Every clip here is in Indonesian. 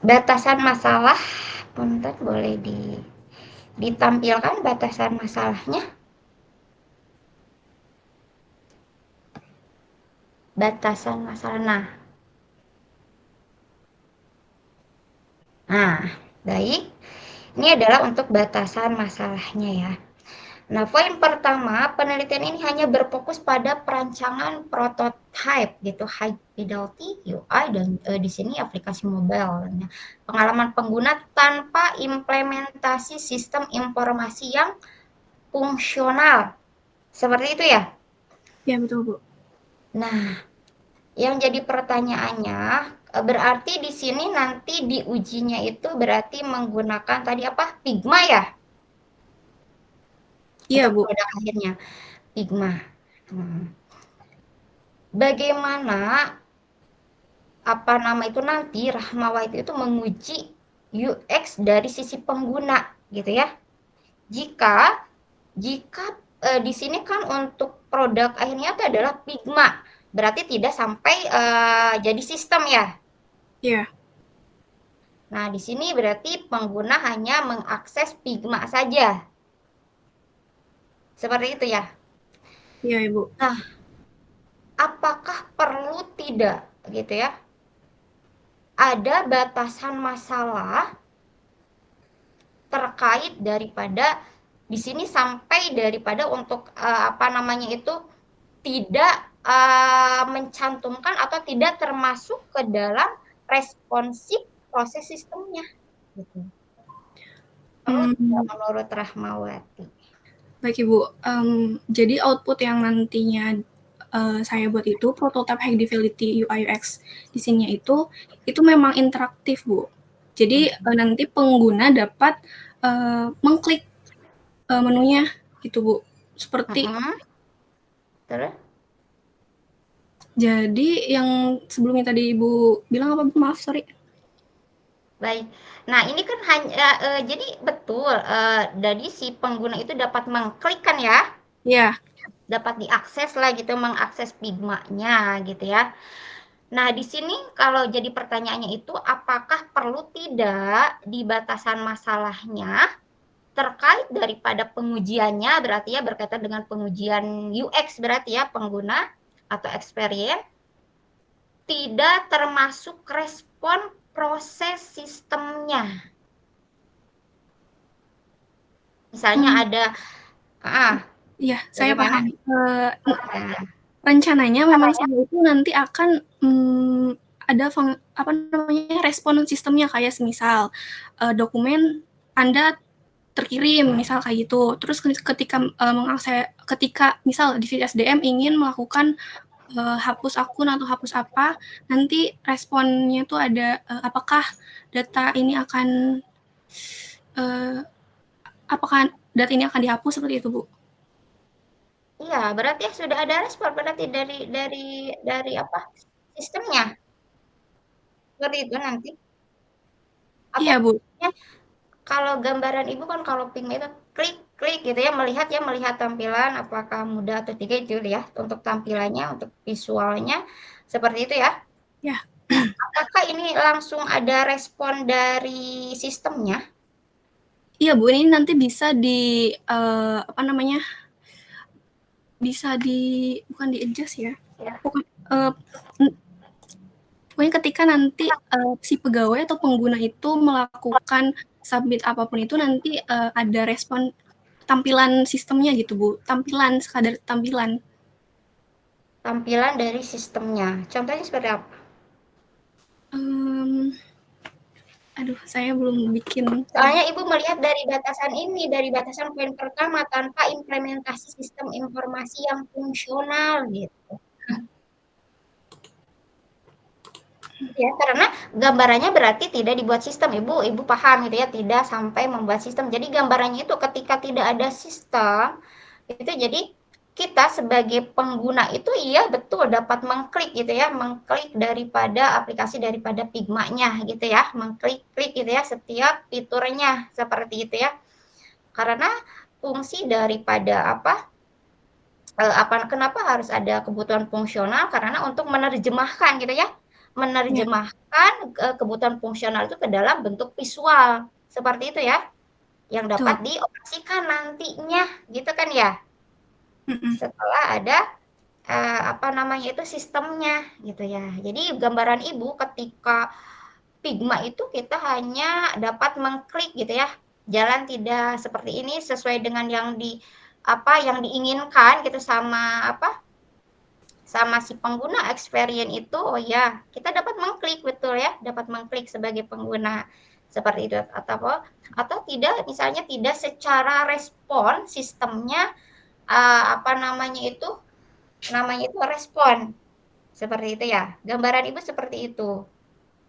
Batasan masalah, punten boleh ditampilkan batasan masalahnya. Batasan masalah. Nah, baik. Ini adalah untuk batasan masalahnya ya. Nah, poin pertama, penelitian ini hanya berfokus pada perancangan prototype gitu, high fidelity UI dan di sini aplikasi mobile. Nah, pengalaman pengguna tanpa implementasi sistem informasi yang fungsional. Seperti itu ya. Ya, betul, Bu. Nah, yang jadi pertanyaannya, berarti di sini nanti diujinya itu berarti menggunakan tadi apa? Figma ya? Iya, Untuk Bu. produk akhirnya, Figma. Bagaimana apa nama itu nanti Rahmawati itu menguji UX dari sisi pengguna gitu ya. Jika jika di sini kan untuk produk akhirnya itu adalah Figma, berarti tidak sampai jadi sistem ya. Iya. Nah, di sini berarti pengguna hanya mengakses Figma saja. Seperti itu ya. Iya, Ibu. Nah, apakah perlu tidak gitu ya? Ada batasan masalah terkait daripada di sini sampai daripada untuk apa namanya itu tidak mencantumkan atau tidak termasuk ke dalam responsif proses sistemnya gitu. Perlu tidak Hmm, menurut Rahmawati? baik, Ibu. Jadi output yang nantinya saya buat itu prototype high fidelity UI UX di sini itu memang interaktif, Bu. Jadi nanti pengguna dapat mengklik menunya gitu, Bu. Seperti Mm-mm. Terus? jadi yang sebelumnya tadi Ibu bilang apa, Bu? Maaf, sorry. Baik. Nah, ini kan hanya jadi betul dari si pengguna itu dapat mengklik kan ya? Ya, Dapat diakses lah gitu, mengakses Figma-nya gitu ya. Nah, di sini kalau jadi pertanyaannya itu apakah perlu tidak di batasan masalahnya terkait daripada pengujiannya berarti ya berkaitan dengan pengujian UX berarti ya pengguna atau experience tidak termasuk respon proses sistemnya. Misalnya hmm, ada ah, iya, saya bagaimana? paham. Nah, Rencananya memang saya itu nanti akan ada apa namanya respon sistemnya kayak semisal dokumen Anda terkirim misal kayak gitu. Terus ketika ketika misal divisi SDM ingin melakukan hapus akun atau hapus apa, nanti responnya tuh ada apakah data ini akan uh, apakah data ini akan dihapus seperti itu, Bu? iya, berarti ya sudah ada respon berarti dari apa sistemnya seperti itu nanti atau Iya, Bu. kalau gambaran ibu kan kalau ping itu klik klik gitu ya melihat tampilan apakah mudah atau tidak itu ya untuk tampilannya untuk visualnya seperti itu ya. Ya, Nah, apakah ini langsung ada respon dari sistemnya? iya, Bu. Ini nanti bisa di apa namanya? Bisa bukan di adjust ya. Ya. Pokoknya, pokoknya ketika nanti si pegawai atau pengguna itu melakukan submit apapun itu nanti ada respon tampilan sistemnya gitu, Bu. Tampilan, sekadar tampilan. Tampilan dari sistemnya. Contohnya seperti apa? Um, aduh, saya belum bikin. Soalnya Ibu melihat dari batasan ini, dari batasan poin pertama tanpa implementasi sistem informasi yang fungsional gitu. Ya, karena gambarannya berarti tidak dibuat sistem. Ibu paham gitu ya, tidak sampai membuat sistem. Jadi gambarannya itu ketika tidak ada sistem, itu jadi kita sebagai pengguna itu iya betul dapat mengklik gitu ya, mengklik daripada aplikasi daripada Figma-nya gitu ya, mengklik-klik gitu ya setiap fiturnya seperti itu ya. Karena fungsi daripada apa kenapa harus ada kebutuhan fungsional karena untuk menerjemahkan gitu ya menerjemahkan kebutuhan fungsional itu ke dalam bentuk visual. Seperti itu ya, yang Betul. dapat dioperasikan nantinya, gitu kan ya? Mhm. Setelah ada apa namanya itu sistemnya gitu ya. Jadi gambaran Ibu ketika Figma itu kita hanya dapat mengklik gitu ya. Jalan tidak seperti ini sesuai dengan yang apa yang diinginkan gitu sama apa sama si pengguna experience itu, oh ya kita dapat mengklik betul ya, dapat mengklik sebagai pengguna seperti itu atau tidak misalnya tidak secara respon sistemnya apa namanya itu respon seperti itu ya. Gambaran Ibu seperti itu.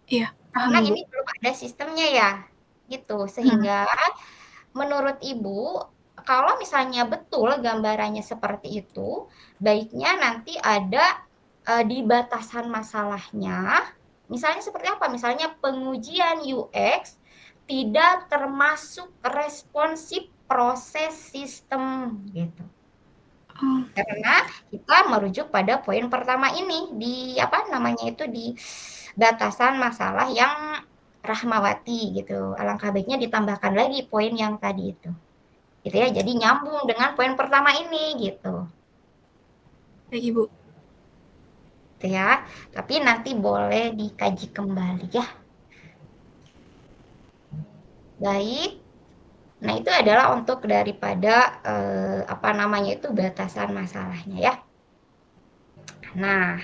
Iya, paham, Karena Bu. ini belum ada sistemnya ya, gitu. Mhm. Sehingga menurut Ibu, kalau misalnya betul gambarannya seperti itu, baiknya nanti ada di batasan masalahnya, misalnya seperti apa? Misalnya pengujian UX tidak termasuk responsif proses sistem gitu. Oh, Karena kita merujuk pada poin pertama ini di apa namanya itu di batasan masalah yang rahmawati gitu. Alangkah baiknya ditambahkan lagi poin yang tadi itu. Gitu ya. Jadi nyambung dengan poin pertama ini gitu. baik, Ibu. Gitu ya. Tapi nanti boleh dikaji kembali ya. Baik. Nah, itu adalah untuk daripada apa namanya itu batasan masalahnya ya. Nah,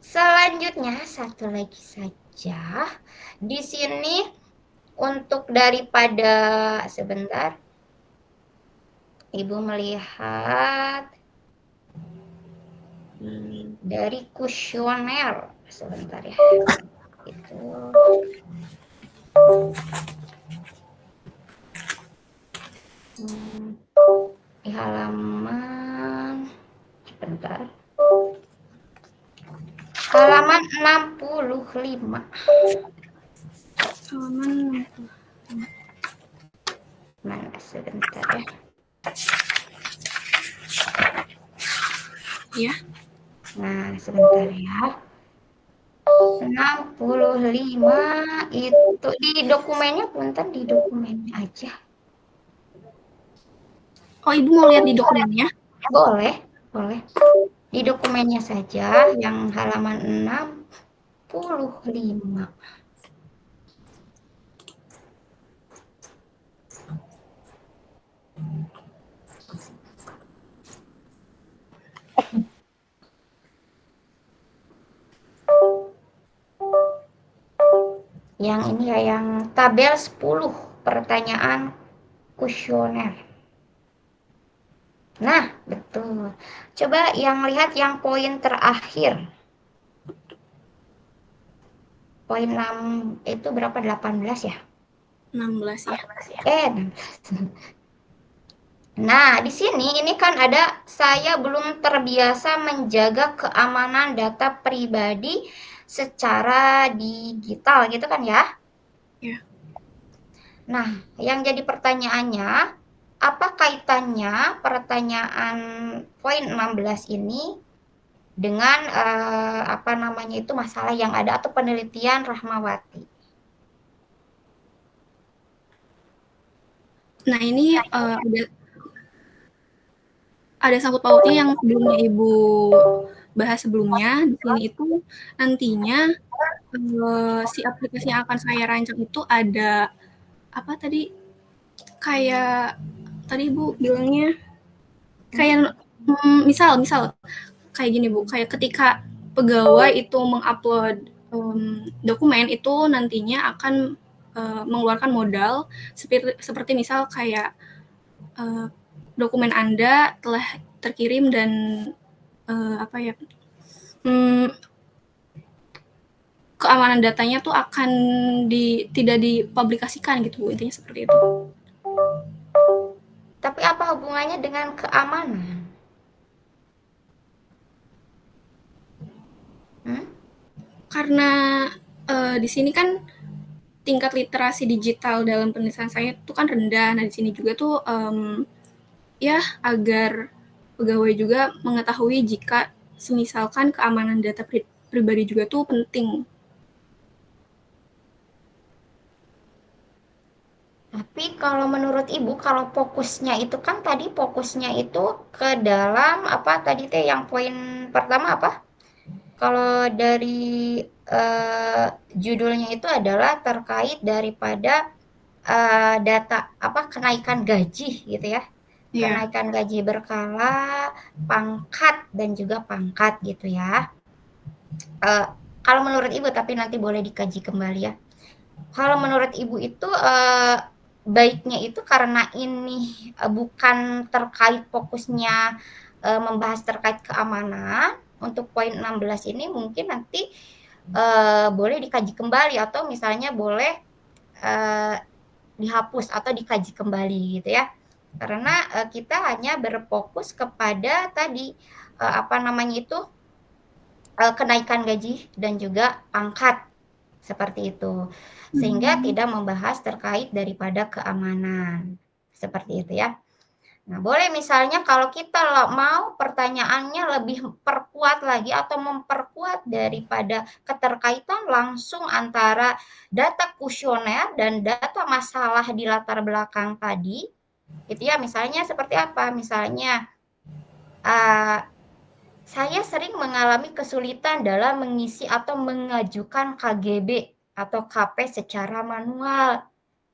selanjutnya satu lagi saja. Di sini untuk daripada sebentar, Ibu melihat dari kuesioner sebentar ya. Itu di halaman sebentar. Halaman 65. Halaman Mana sebentar ya. ya. Nah, sebentar ya. 65 itu di dokumennya punten di dokumennya aja. Oh, Ibu mau lihat di dokumennya? Boleh, boleh. Di dokumennya saja yang halaman 65. Yang ini ya yang tabel 10 pertanyaan kuesioner. Nah, betul. Coba yang lihat yang poin terakhir. Poin 6 itu berapa? 18 ya? 16 ya. 16. Nah, di sini ini kan ada saya belum terbiasa menjaga keamanan data pribadi secara digital gitu kan ya. Ya. Nah, yang jadi pertanyaannya, apa kaitannya pertanyaan poin 16 ini dengan apa namanya itu masalah yang ada atau penelitian Rahmawati? Nah, ini ada sangkut pautnya yang sebelumnya Ibu bahas sebelumnya. Di sini itu nantinya si aplikasi yang akan saya rancang itu ada apa tadi? Kayak tadi Ibu bilangnya kayak misal kayak gini Bu, kayak ketika pegawai itu mengupload dokumen itu nantinya akan mengeluarkan modal seperti misal kayak dokumen Anda telah terkirim dan apa ya keamanan datanya tuh akan tidak dipublikasikan gitu Bu, intinya seperti itu. Tapi apa hubungannya dengan keamanan? Karena di sini kan tingkat literasi digital dalam penulisan saya itu kan rendah. Nah di sini juga tuh ya agar pegawai juga mengetahui jika semisalkan keamanan data pribadi juga tuh penting. Tapi kalau menurut Ibu, kalau fokusnya itu kan tadi fokusnya itu ke dalam apa tadi teh yang poin pertama apa? Kalau dari judulnya itu adalah terkait daripada data apa kenaikan gaji gitu ya. Iya. Kenaikan gaji berkala, pangkat dan juga pangkat gitu ya. Eh, kalau menurut Ibu tapi nanti boleh dikaji kembali ya. Kalau menurut Ibu itu baiknya itu karena ini bukan terkait fokusnya membahas terkait keamanan untuk poin 16 ini mungkin nanti boleh dikaji kembali atau misalnya boleh eh, dihapus atau dikaji kembali gitu ya. Karena kita hanya berfokus kepada tadi apa namanya itu kenaikan gaji dan juga pangkat seperti itu. Sehingga tidak membahas terkait daripada keamanan. Seperti itu ya. Nah, boleh misalnya kalau kita mau pertanyaannya lebih perkuat lagi atau memperkuat daripada keterkaitan langsung antara data kuesioner dan data masalah di latar belakang tadi, itu ya misalnya seperti apa? Misalnya uh, saya sering mengalami kesulitan dalam mengisi atau mengajukan KGB atau KP secara manual.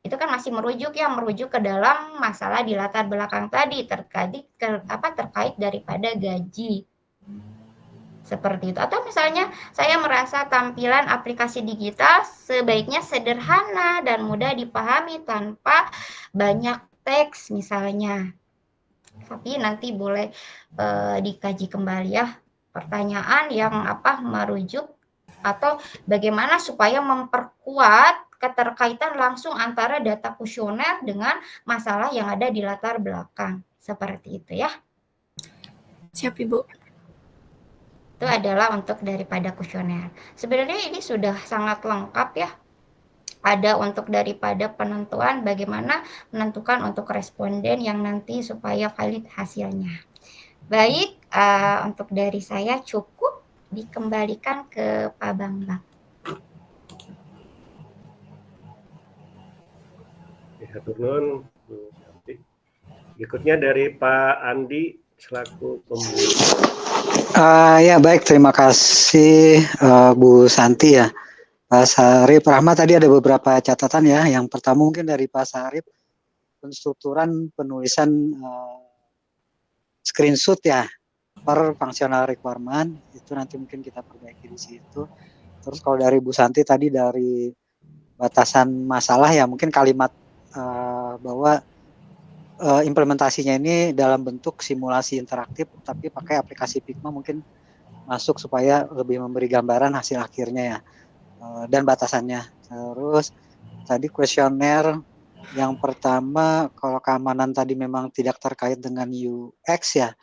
Itu kan masih merujuk ke dalam masalah di latar belakang tadi terkait daripada gaji. Seperti itu. Atau misalnya saya merasa tampilan aplikasi digital sebaiknya sederhana dan mudah dipahami tanpa banyak teks misalnya. Tapi nanti boleh dikaji kembali ya pertanyaan yang apa merujuk atau bagaimana supaya memperkuat keterkaitan langsung antara data kuesioner dengan masalah yang ada di latar belakang. Seperti itu ya. Siap, Ibu. Itu adalah untuk daripada kuesioner. Sebenarnya ini sudah sangat lengkap ya. Ada untuk daripada penentuan bagaimana menentukan untuk responden yang nanti supaya valid hasilnya. Baik, untuk dari saya cukup, dikembalikan ke Pak Bambang. Ya, turun Bu Santi. Berikutnya dari Pak Andi selaku pembuka. Ya baik, terima kasih Bu Santi ya. Pak Sarip Rahmat tadi ada beberapa catatan ya. Yang pertama mungkin dari Pak Sarip, penstrukturan penulisan screenshot ya per functional requirement itu nanti mungkin kita perbaiki di situ. Terus kalau dari Bu Santi tadi dari batasan masalah ya mungkin kalimat bahwa implementasinya ini dalam bentuk simulasi interaktif tapi pakai aplikasi Figma mungkin masuk supaya lebih memberi gambaran hasil akhirnya ya dan batasannya. Terus tadi kuesioner yang pertama kalau keamanan tadi memang tidak terkait dengan UX ya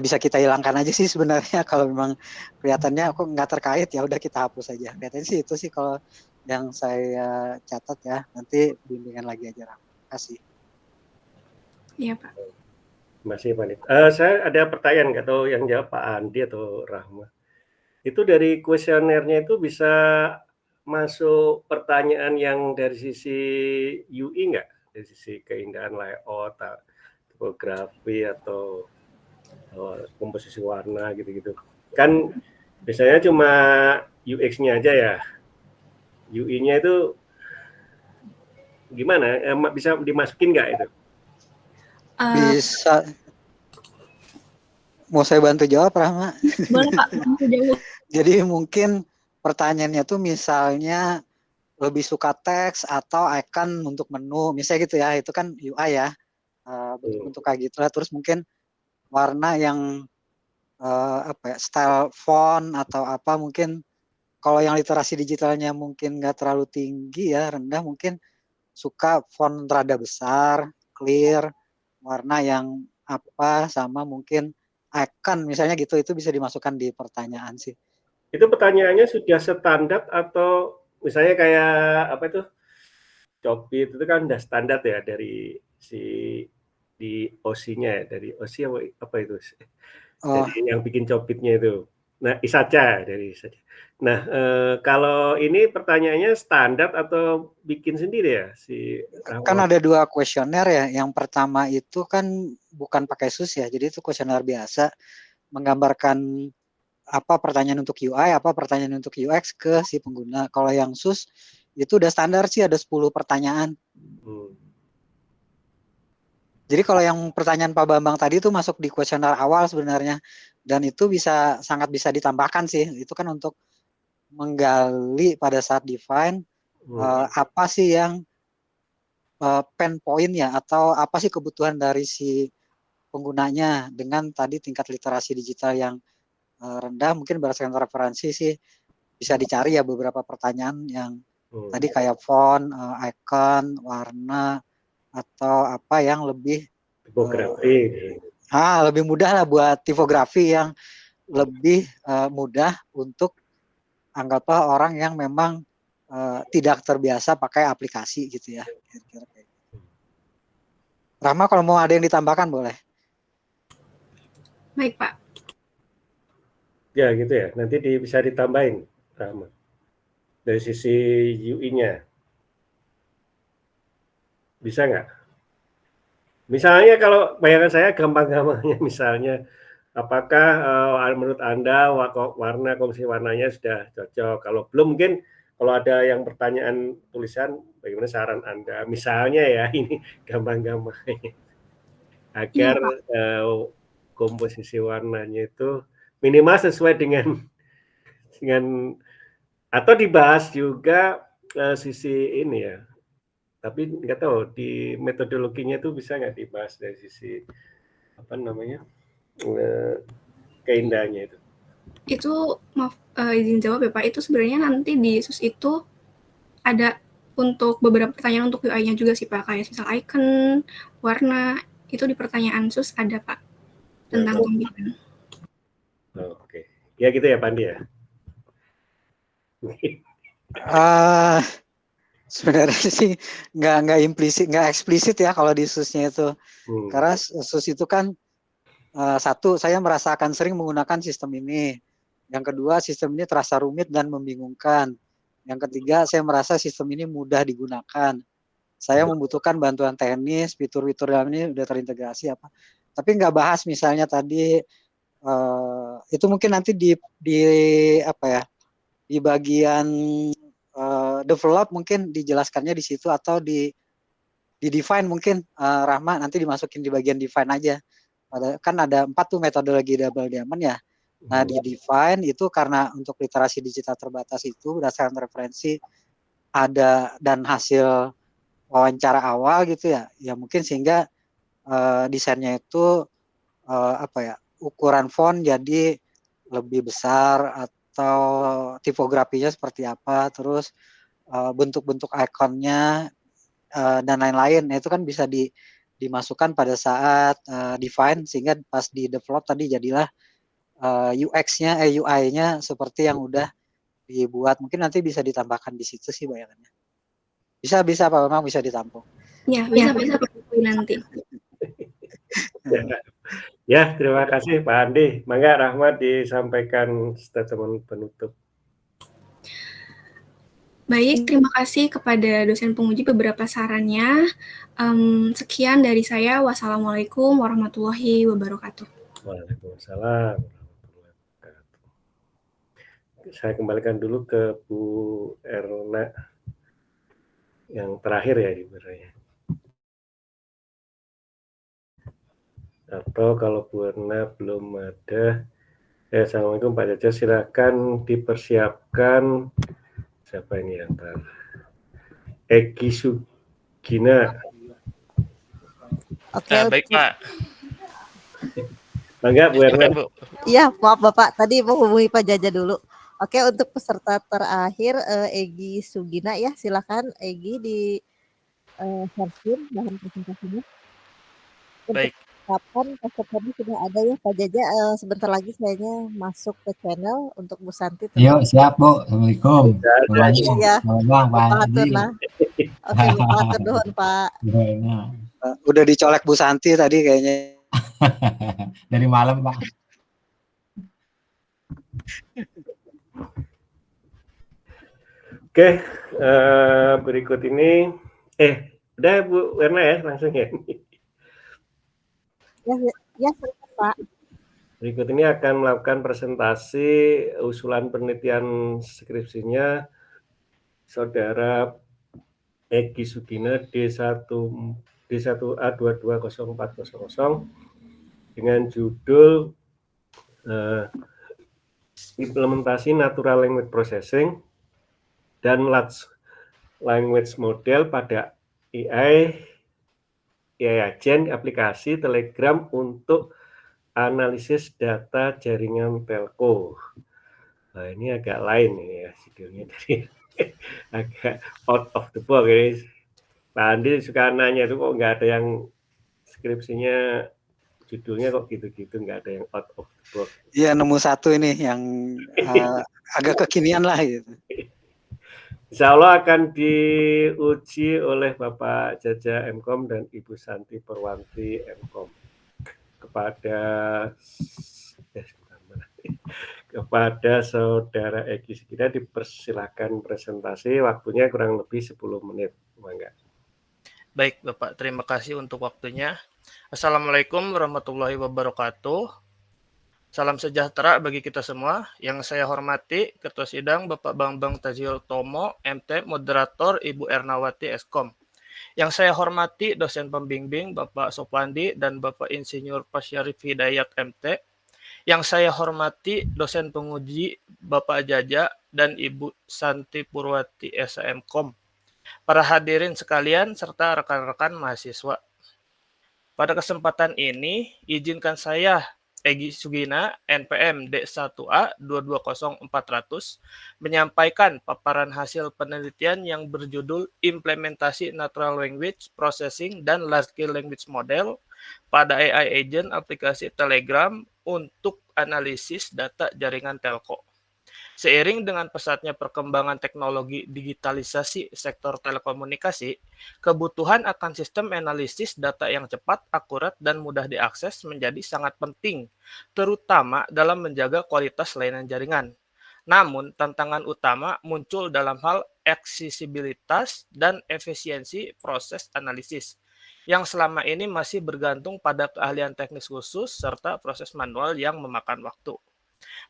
bisa kita hilangkan aja sih sebenarnya kalau memang kelihatannya kok nggak terkait ya udah kita hapus aja. Kelihatannya sih itu sih kalau yang saya catat ya, nanti bimbingan lagi aja. Terima kasih. Iya, Pak. Masih Pak Nid. Saya ada pertanyaan, nggak tahu yang jawab Pak Andi atau Rahma. Itu dari kuesionernya itu bisa masuk pertanyaan yang dari sisi UI nggak? Dari sisi keindahan layout, tipografi atau komposisi warna gitu-gitu. Kan biasanya cuma UX-nya aja ya. UI-nya itu gimana? Bisa dimasukin nggak itu? Bisa. Mau saya bantu jawab, Rahma? Boleh, Pak. Bantu jawab. Jadi mungkin pertanyaannya tuh misalnya lebih suka teks atau icon untuk menu, misalnya gitu ya. Itu kan UI ya. Bentuk-bentuk kayak gitu lah. Terus mungkin warna yang style font atau apa mungkin kalau yang literasi digitalnya mungkin nggak terlalu tinggi ya, rendah, mungkin suka font rada besar, clear, warna yang apa, sama mungkin icon misalnya gitu, itu bisa dimasukkan di pertanyaan sih. Itu pertanyaannya sudah standar atau misalnya kayak apa itu Copit itu kan udah standar ya dari si di OC-nya ya, dari OC apa itu? Dari yang bikin Copitnya itu. Nah, Isaca dari Isaca. Nah, kalau ini pertanyaannya standar atau bikin sendiri ya si Kan ada 2 kuesioner ya. Yang pertama itu kan bukan pakai SUS ya. Jadi itu kuesioner biasa menggambarkan apa pertanyaan untuk UI, apa pertanyaan untuk UX ke si pengguna. Kalau yang SUS itu udah standar sih ada 10 pertanyaan. Jadi kalau yang pertanyaan Pak Bambang tadi itu masuk di kuesioner awal sebenarnya, dan itu sangat bisa ditambahkan sih. Itu kan untuk menggali pada saat define apa sih yang pain point ya, atau apa sih kebutuhan dari si penggunanya dengan tadi tingkat literasi digital yang rendah. Mungkin berdasarkan referensi sih bisa dicari ya beberapa pertanyaan yang tadi kayak font, icon, warna, atau apa yang lebih tipografi. Lebih mudah lah buat tipografi yang lebih mudah untuk anggaplah orang yang memang tidak terbiasa pakai aplikasi gitu ya. Kira-kira kayak gitu. Rahma, kalau mau ada yang ditambahkan boleh. Baik, Pak. Ya gitu ya, nanti bisa ditambahin Rahma. Dari sisi UI-nya. Bisa nggak? Misalnya kalau bayangan saya gampang-gampangnya misalnya, apakah menurut Anda warna komposisi warnanya sudah cocok? Kalau belum mungkin kalau ada yang pertanyaan tulisan, bagaimana saran Anda? Misalnya ya, ini gampang-gampang. Agar komposisi warnanya itu minimal sesuai dengan atau dibahas juga sisi ini ya. Tapi nggak tahu di metodologinya itu bisa nggak dibahas dari sisi apa namanya keindahannya itu. Itu maaf izin jawab ya Pak, itu sebenarnya nanti di SUS itu ada untuk beberapa pertanyaan untuk UI-nya juga sih Pak, kayak misal icon, warna, itu di pertanyaan SUS ada Pak tentang pemilihan. Oke, ya gitu ya Pandi ya. Sebenarnya sih nggak implisit, nggak eksplisit ya kalau di SUS-nya itu. Karena SUS itu kan satu, saya merasakan sering menggunakan sistem ini. Yang kedua, sistem ini terasa rumit dan membingungkan. Yang ketiga, saya merasa sistem ini mudah digunakan. Saya membutuhkan bantuan teknis, fitur-fitur dalam ini udah terintegrasi apa. Tapi nggak bahas misalnya tadi itu mungkin nanti di apa ya, di bagian develop mungkin dijelaskannya di situ, atau di define mungkin Rahma nanti dimasukin di bagian define aja. Kan ada 4 tuh metodologi double diamond ya. Nah di define itu karena untuk literasi digital terbatas itu berdasarkan referensi ada dan hasil wawancara awal gitu ya. Ya mungkin sehingga desainnya itu apa ya, ukuran font jadi lebih besar atau tipografinya seperti apa, terus bentuk-bentuk ikonnya dan lain-lain. Nah, itu kan bisa dimasukkan pada saat define, sehingga pas di develop tadi jadilah UX-nya, UI-nya seperti yang udah dibuat. Mungkin nanti bisa ditambahkan di situ sih bayangannya. Bisa Pak Bambang, bisa ditampung. Ya, bisa nanti. Ya, terima kasih Pak Andi. Mangga Rahmat disampaikan statement penutup. Baik, terima kasih kepada dosen penguji beberapa sarannya. Sekian dari saya. Wassalamualaikum warahmatullahi wabarakatuh. Waalaikumsalam warahmatullahi wabarakatuh. Saya kembalikan dulu ke Bu Erna yang terakhir ya sebenarnya. Atau kalau Bu Erna belum ada, assalamualaikum Pak Jaja, silakan dipersiapkan. Siapa ini yang Egi Sugina. Oke, baik Pak. Bangga Bu Erna. Iya, maaf Bapak, tadi mau hubungi Pak Jaja dulu. Oke, untuk peserta terakhir Egi Sugina ya, silakan Egi di share bahan presentasinya. Baik. Kapan pesertanya sudah ada ya Pak Jaja, sebentar lagi sayanya masuk ke channel untuk Bu Santi. Yuk, siap Bu. Assalamualaikum. Iya. Bang, Pak Adi. Oke, matur nuhun Pak. Udah dicolek Bu Santi tadi kayaknya. Dari malam Pak. Oke, berikut ini, udah Bu Werna ya, langsung ya. Ya, silakan, Pak. Berikut ini akan melakukan presentasi usulan penelitian skripsinya Saudara Egy Sugina D1A 220400 dengan judul implementasi natural language processing dan large language model pada AI agent aplikasi Telegram untuk analisis data jaringan telco. Nah, ini agak lain nih ya judulnya dari agak out of the box ya. Pak Andi suka nanya tuh kok nggak ada yang skripsinya judulnya kok gitu-gitu, nggak ada yang out of the box. Iya, nemu satu ini yang agak kekinian lah gitu. Insya Allah akan diuji oleh Bapak Jaja Mkom dan Ibu Santi Purwanti Mkom kepada Saudara Egy Sugina dipersilakan presentasi, waktunya kurang lebih 10 menit. Bangga. Baik, Bapak. Terima kasih untuk waktunya. Assalamualaikum warahmatullahi wabarakatuh. Salam sejahtera bagi kita semua. Yang saya hormati Ketua Sidang Bapak Bambang Tajil Tomo, MT, Moderator Ibu Ernawati Eskom. Yang saya hormati dosen pembimbing Bapak Sopandi dan Bapak Insinyur Pasyarif Hidayat MT. Yang saya hormati dosen penguji Bapak Jaja dan Ibu Santi Purwati SMkom. Para hadirin sekalian serta rekan-rekan mahasiswa. Pada kesempatan ini, izinkan saya Egy Sugina, NPM D1A 220400, menyampaikan paparan hasil penelitian yang berjudul Implementasi Natural Language Processing dan Large Scale Language Model pada AI Agent aplikasi Telegram untuk analisis data jaringan telco. Seiring dengan pesatnya perkembangan teknologi digitalisasi sektor telekomunikasi, kebutuhan akan sistem analisis data yang cepat, akurat, dan mudah diakses menjadi sangat penting, terutama dalam menjaga kualitas layanan jaringan. Namun, tantangan utama muncul dalam hal aksesibilitas dan efisiensi proses analisis, yang selama ini masih bergantung pada keahlian teknis khusus serta proses manual yang memakan waktu.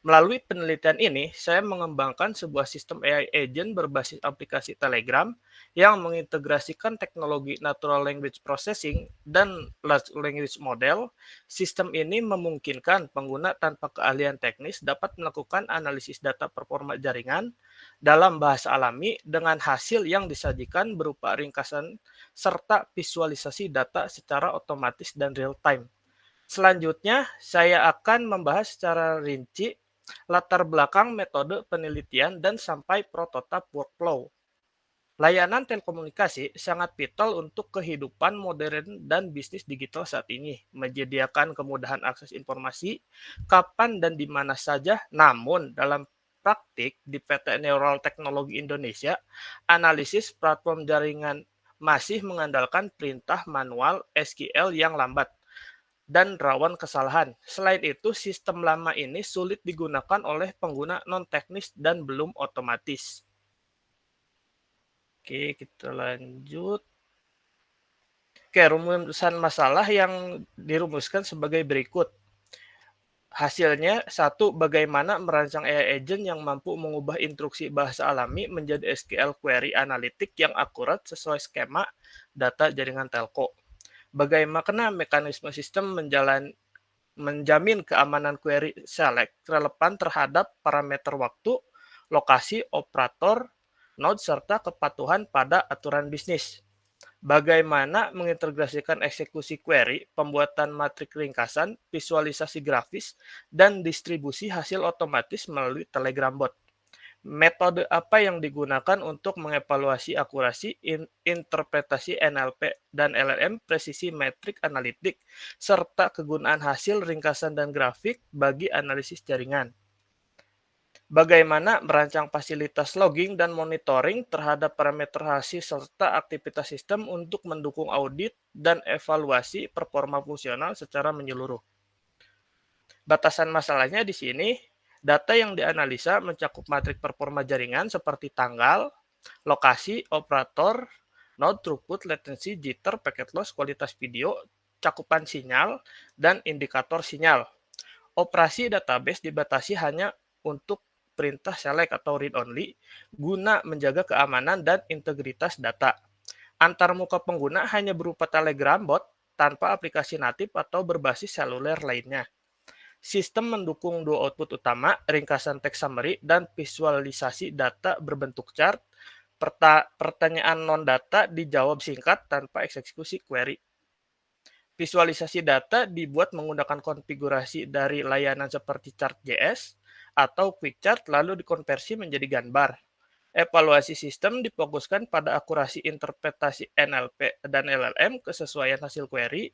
Melalui penelitian ini, saya mengembangkan sebuah sistem AI agent berbasis aplikasi Telegram yang mengintegrasikan teknologi natural language processing dan large language model. Sistem ini memungkinkan pengguna tanpa keahlian teknis dapat melakukan analisis data performa jaringan dalam bahasa alami dengan hasil yang disajikan berupa ringkasan serta visualisasi data secara otomatis dan real time. Selanjutnya, saya akan membahas secara rinci latar belakang metode penelitian dan sampai prototip workflow. Layanan telekomunikasi sangat vital untuk kehidupan modern dan bisnis digital saat ini, menyediakan kemudahan akses informasi kapan dan di mana saja. Namun, dalam praktik di PT Neural Teknologi Indonesia, analisis platform jaringan masih mengandalkan perintah manual SQL yang lambat dan rawan kesalahan. Selain itu, sistem lama ini sulit digunakan oleh pengguna non-teknis dan belum otomatis. Oke, kita lanjut. Oke, rumusan masalah yang dirumuskan sebagai berikut. Hasilnya, 1. Bagaimana merancang AI agent yang mampu mengubah instruksi bahasa alami menjadi SQL query analitik yang akurat sesuai skema data jaringan telco. Bagaimana mekanisme sistem menjamin keamanan query select relevan terhadap parameter waktu, lokasi, operator, node, serta kepatuhan pada aturan bisnis. Bagaimana mengintegrasikan eksekusi query, pembuatan matrik ringkasan, visualisasi grafis, dan distribusi hasil otomatis melalui Telegram bot. Metode apa yang digunakan untuk mengevaluasi akurasi, interpretasi NLP dan LLM, presisi metrik analitik, serta kegunaan hasil ringkasan dan grafik bagi analisis jaringan. Bagaimana merancang fasilitas logging dan monitoring terhadap parameter hasil serta aktivitas sistem untuk mendukung audit dan evaluasi performa fungsional secara menyeluruh. Batasan masalahnya di sini, Data yang dianalisa mencakup matrik performa jaringan seperti tanggal, lokasi, operator, node throughput, latency, jitter, packet loss, kualitas video, cakupan sinyal, dan indikator sinyal. Operasi database dibatasi hanya untuk perintah select atau read only guna menjaga keamanan dan integritas data. Antarmuka pengguna hanya berupa Telegram bot tanpa aplikasi natif atau berbasis seluler lainnya. Sistem mendukung dua output utama, ringkasan text summary, dan visualisasi data berbentuk chart. Pertanyaan non-data dijawab singkat tanpa eksekusi query. Visualisasi data dibuat menggunakan konfigurasi dari layanan seperti Chart.js atau QuickChart lalu dikonversi menjadi gambar. Evaluasi sistem difokuskan pada akurasi interpretasi NLP dan LLM, kesesuaian hasil query,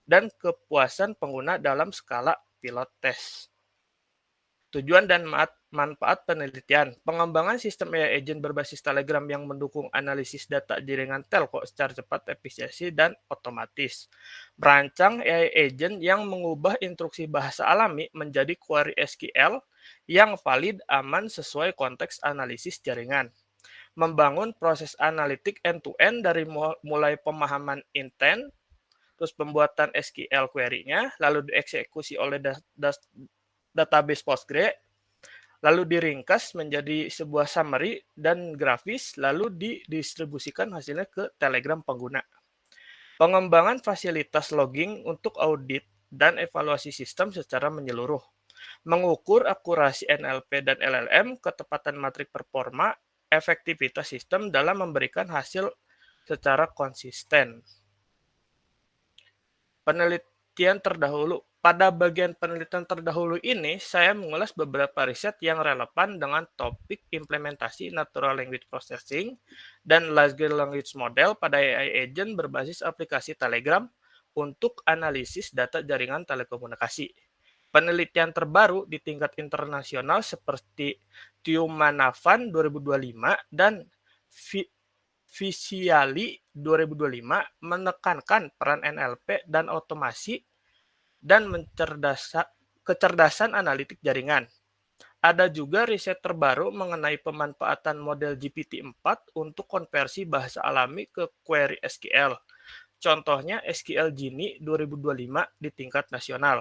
dan kepuasan pengguna dalam skala pilot test. Tujuan dan manfaat penelitian. Pengembangan sistem AI agent berbasis Telegram yang mendukung analisis data jaringan telco secara cepat, efisiensi, dan otomatis. Merancang AI agent yang mengubah instruksi bahasa alami menjadi query SQL yang valid, aman, sesuai konteks analisis jaringan. Membangun proses analitik end-to-end dari mulai pemahaman intent, terus pembuatan SQL query-nya, lalu dieksekusi oleh database Postgre, lalu diringkas menjadi sebuah summary dan grafis, lalu didistribusikan hasilnya ke Telegram pengguna. Pengembangan fasilitas logging untuk audit dan evaluasi sistem secara menyeluruh. Mengukur akurasi NLP dan LLM, ketepatan matrik performa, efektivitas sistem dalam memberikan hasil secara konsisten. Penelitian terdahulu. Pada bagian penelitian terdahulu ini, saya mengulas beberapa riset yang relevan dengan topik implementasi Natural Language Processing dan Large Language Model pada AI agent berbasis aplikasi Telegram untuk analisis data jaringan telekomunikasi. Penelitian terbaru di tingkat internasional seperti Tiumanavan 2025 dan Viciali 2025 menekankan peran NLP dan otomasi dan kecerdasan analitik jaringan. Ada juga riset terbaru mengenai pemanfaatan model GPT-4 untuk konversi bahasa alami ke query SQL. Contohnya SQL Genie 2025 di tingkat nasional.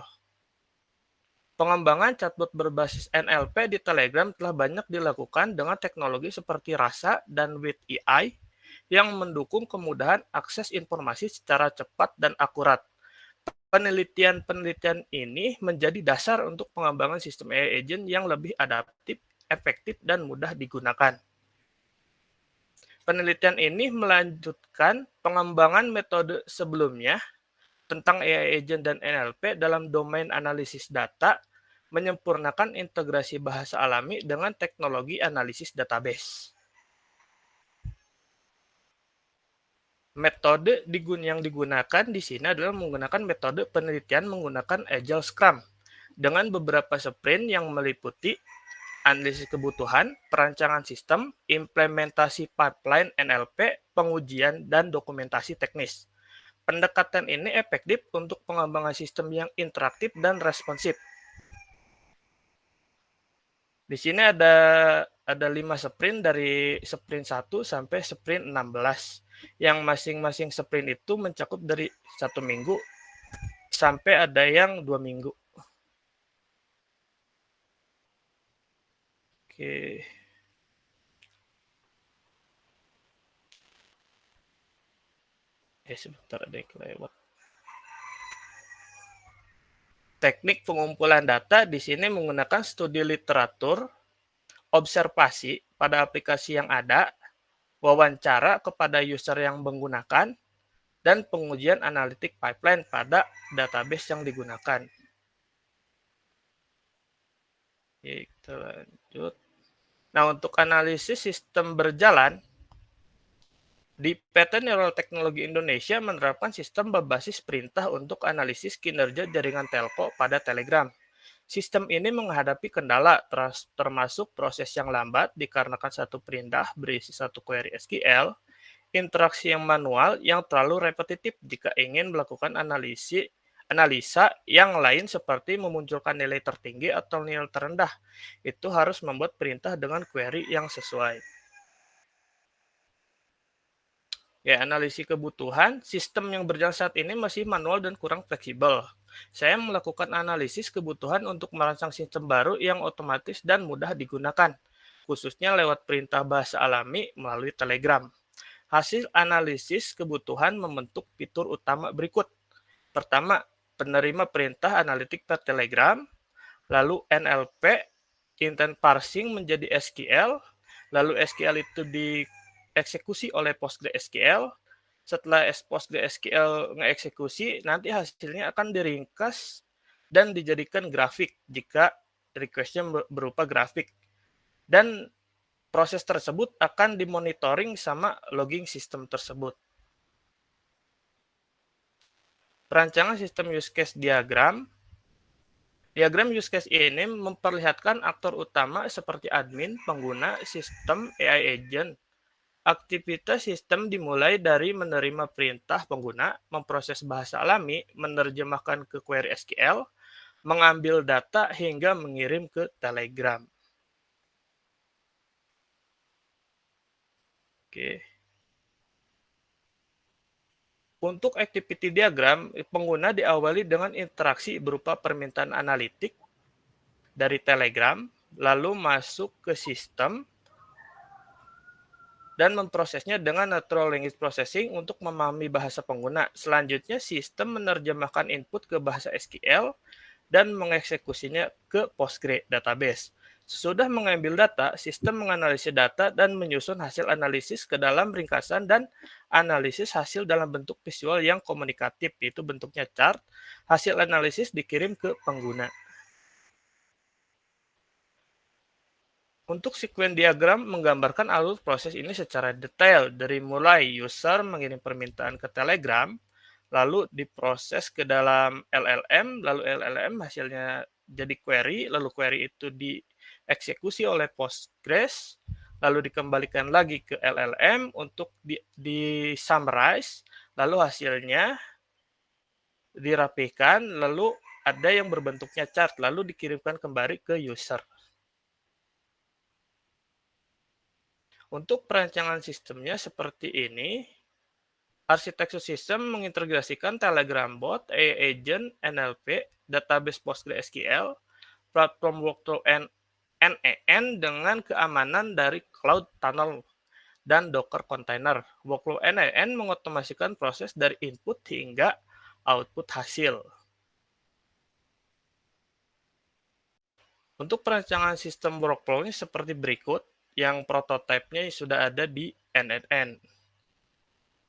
Pengembangan chatbot berbasis NLP di Telegram telah banyak dilakukan dengan teknologi seperti Rasa dan With AI yang mendukung kemudahan akses informasi secara cepat dan akurat. Penelitian-penelitian ini menjadi dasar untuk pengembangan sistem AI agent yang lebih adaptif, efektif, dan mudah digunakan. Penelitian ini melanjutkan pengembangan metode sebelumnya tentang AI agent dan NLP dalam domain analisis data, menyempurnakan integrasi bahasa alami dengan teknologi analisis database. Metode yang digunakan di sini adalah menggunakan metode penelitian menggunakan Agile Scrum dengan beberapa sprint yang meliputi analisis kebutuhan, perancangan sistem, implementasi pipeline NLP, pengujian, dan dokumentasi teknis. Pendekatan ini efektif untuk pengembangan sistem yang interaktif dan responsif. Di sini ada 5 sprint dari sprint 1 sampai sprint 16. Yang masing-masing sprint itu mencakup dari 1 minggu sampai ada yang 2 minggu. Oke. Sebentar ada yang kelewat. Teknik pengumpulan data di sini menggunakan studi literatur, observasi pada aplikasi yang ada, wawancara kepada user yang menggunakan, dan pengujian analitik pipeline pada database yang digunakan. Oke, kita lanjut. Nah, untuk analisis sistem berjalan, di PT Neural Teknologi Indonesia menerapkan sistem berbasis perintah untuk analisis kinerja jaringan telco pada Telegram. Sistem ini menghadapi kendala termasuk proses yang lambat dikarenakan satu perintah berisi satu query SQL, interaksi yang manual yang terlalu repetitif jika ingin melakukan analisa yang lain seperti memunculkan nilai tertinggi atau nilai terendah. Itu harus membuat perintah dengan query yang sesuai. Ya, analisis kebutuhan, sistem yang berjalan saat ini masih manual dan kurang fleksibel. Saya melakukan analisis kebutuhan untuk merancang sistem baru yang otomatis dan mudah digunakan, khususnya lewat perintah bahasa alami melalui Telegram. Hasil analisis kebutuhan membentuk fitur utama berikut. Pertama, penerima perintah analitik per Telegram, lalu NLP, intent parsing menjadi SQL, lalu SQL itu dieksekusi oleh PostgreSQL. Setelah PostgreSQL ngeeksekusi, nanti hasilnya akan diringkas dan dijadikan grafik jika request-nya berupa grafik. Dan proses tersebut akan dimonitoring sama logging sistem tersebut. Perancangan sistem use case diagram. Diagram use case ini memperlihatkan aktor utama seperti admin, pengguna, sistem, AI agent. Aktivitas sistem dimulai dari menerima perintah pengguna, memproses bahasa alami, menerjemahkan ke query SQL, mengambil data hingga mengirim ke Telegram. Oke. Untuk activity diagram, pengguna diawali dengan interaksi berupa permintaan analitik dari Telegram, lalu masuk ke sistem, dan memprosesnya dengan natural language processing untuk memahami bahasa pengguna. Selanjutnya, sistem menerjemahkan input ke bahasa SQL dan mengeksekusinya ke Postgre database. Sesudah mengambil data, sistem menganalisis data dan menyusun hasil analisis ke dalam ringkasan dan analisis hasil dalam bentuk visual yang komunikatif, yaitu bentuknya chart. Hasil analisis dikirim ke pengguna. Untuk sequence diagram menggambarkan alur proses ini secara detail, dari mulai user mengirim permintaan ke Telegram, lalu diproses ke dalam LLM, lalu LLM hasilnya jadi query, lalu query itu dieksekusi oleh Postgres, lalu dikembalikan lagi ke LLM untuk di summarize, lalu hasilnya dirapikan, lalu ada yang berbentuknya chart, lalu dikirimkan kembali ke user. Untuk perancangan sistemnya seperti ini. Arsitektur sistem mengintegrasikan Telegram bot, AI agent, NLP, database PostgreSQL, platform workflow NEN dengan keamanan dari Cloud Tunnel dan Docker Container. Workflow NEN mengotomasikan proses dari input hingga output hasil. Untuk perancangan sistem workflow-nya seperti berikut, yang prototipenya sudah ada di NNN.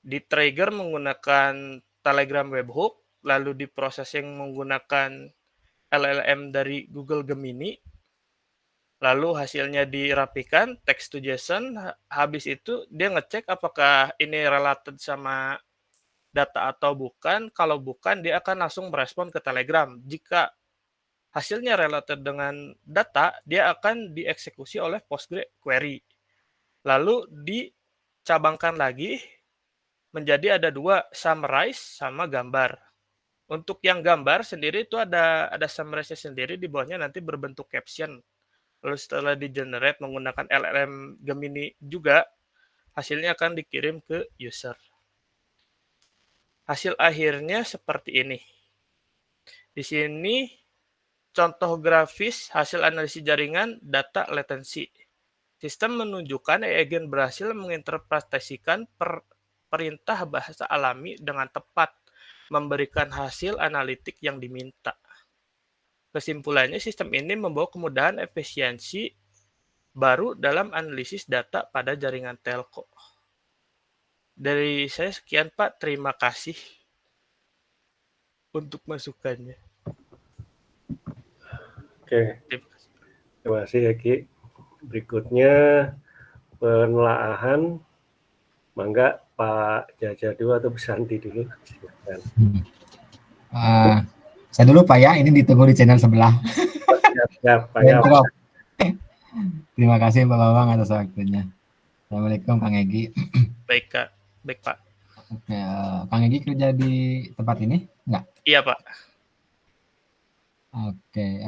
Di-trigger menggunakan Telegram webhook, lalu diprocessing menggunakan LLM dari Google Gemini, lalu hasilnya dirapikan, text to JSON, habis itu dia ngecek apakah ini related sama data atau bukan. Kalau bukan, dia akan langsung merespon ke Telegram. Jika hasilnya related dengan data, dia akan dieksekusi oleh Postgre query. Lalu dicabangkan lagi menjadi ada dua, summarize sama gambar. Untuk yang gambar sendiri itu ada summarize-nya sendiri, di bawahnya nanti berbentuk caption. Lalu setelah di-generate menggunakan LLM Gemini juga, hasilnya akan dikirim ke user. Hasil akhirnya seperti ini. Di sini contoh grafis hasil analisis jaringan data latency. Sistem menunjukkan agent berhasil menginterpretasikan perintah bahasa alami dengan tepat, memberikan hasil analitik yang diminta. Kesimpulannya, sistem ini membawa kemudahan efisiensi baru dalam analisis data pada jaringan telco. Dari saya sekian, Pak. Terima kasih untuk masukannya. Oke, terima kasih Eki. Berikutnya penelaahan, mangga Pak Jaja dulu atau Bu Santi dulu. Silakan. Saya dulu Pak ya, ini ditunggu di channel sebelah. Siap, Pak ya. Terima kasih Pak Bambang atas waktunya. Assalamualaikum Kang Egi. Baik Kak, baik Pak. Kang Egi kerja di tempat ini? Enggak? Iya Pak. Oke,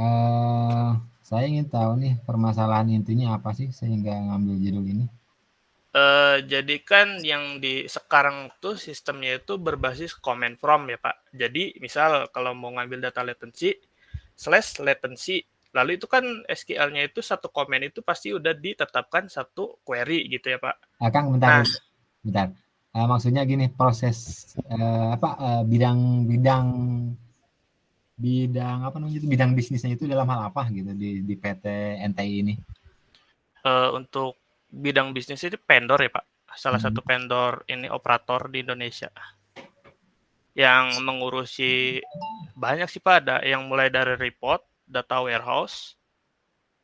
saya ingin tahu nih permasalahan intinya apa sih sehingga ngambil judul ini? Jadi kan yang di sekarang tuh sistemnya itu berbasis command from ya Pak. Jadi misal kalau mau ngambil data latency/latency, lalu itu kan SQL-nya itu satu komen itu pasti udah ditetapkan satu query gitu ya Pak. Kang, bentar, Nah, bentar. Maksudnya gini, proses bidang apa namanya itu, bidang bisnisnya itu dalam hal apa gitu di PT NTI ini? untuk bidang bisnis itu vendor ya Pak. Salah satu vendor ini operator di Indonesia yang mengurusi banyak sih Pak, ada yang mulai dari report, data warehouse,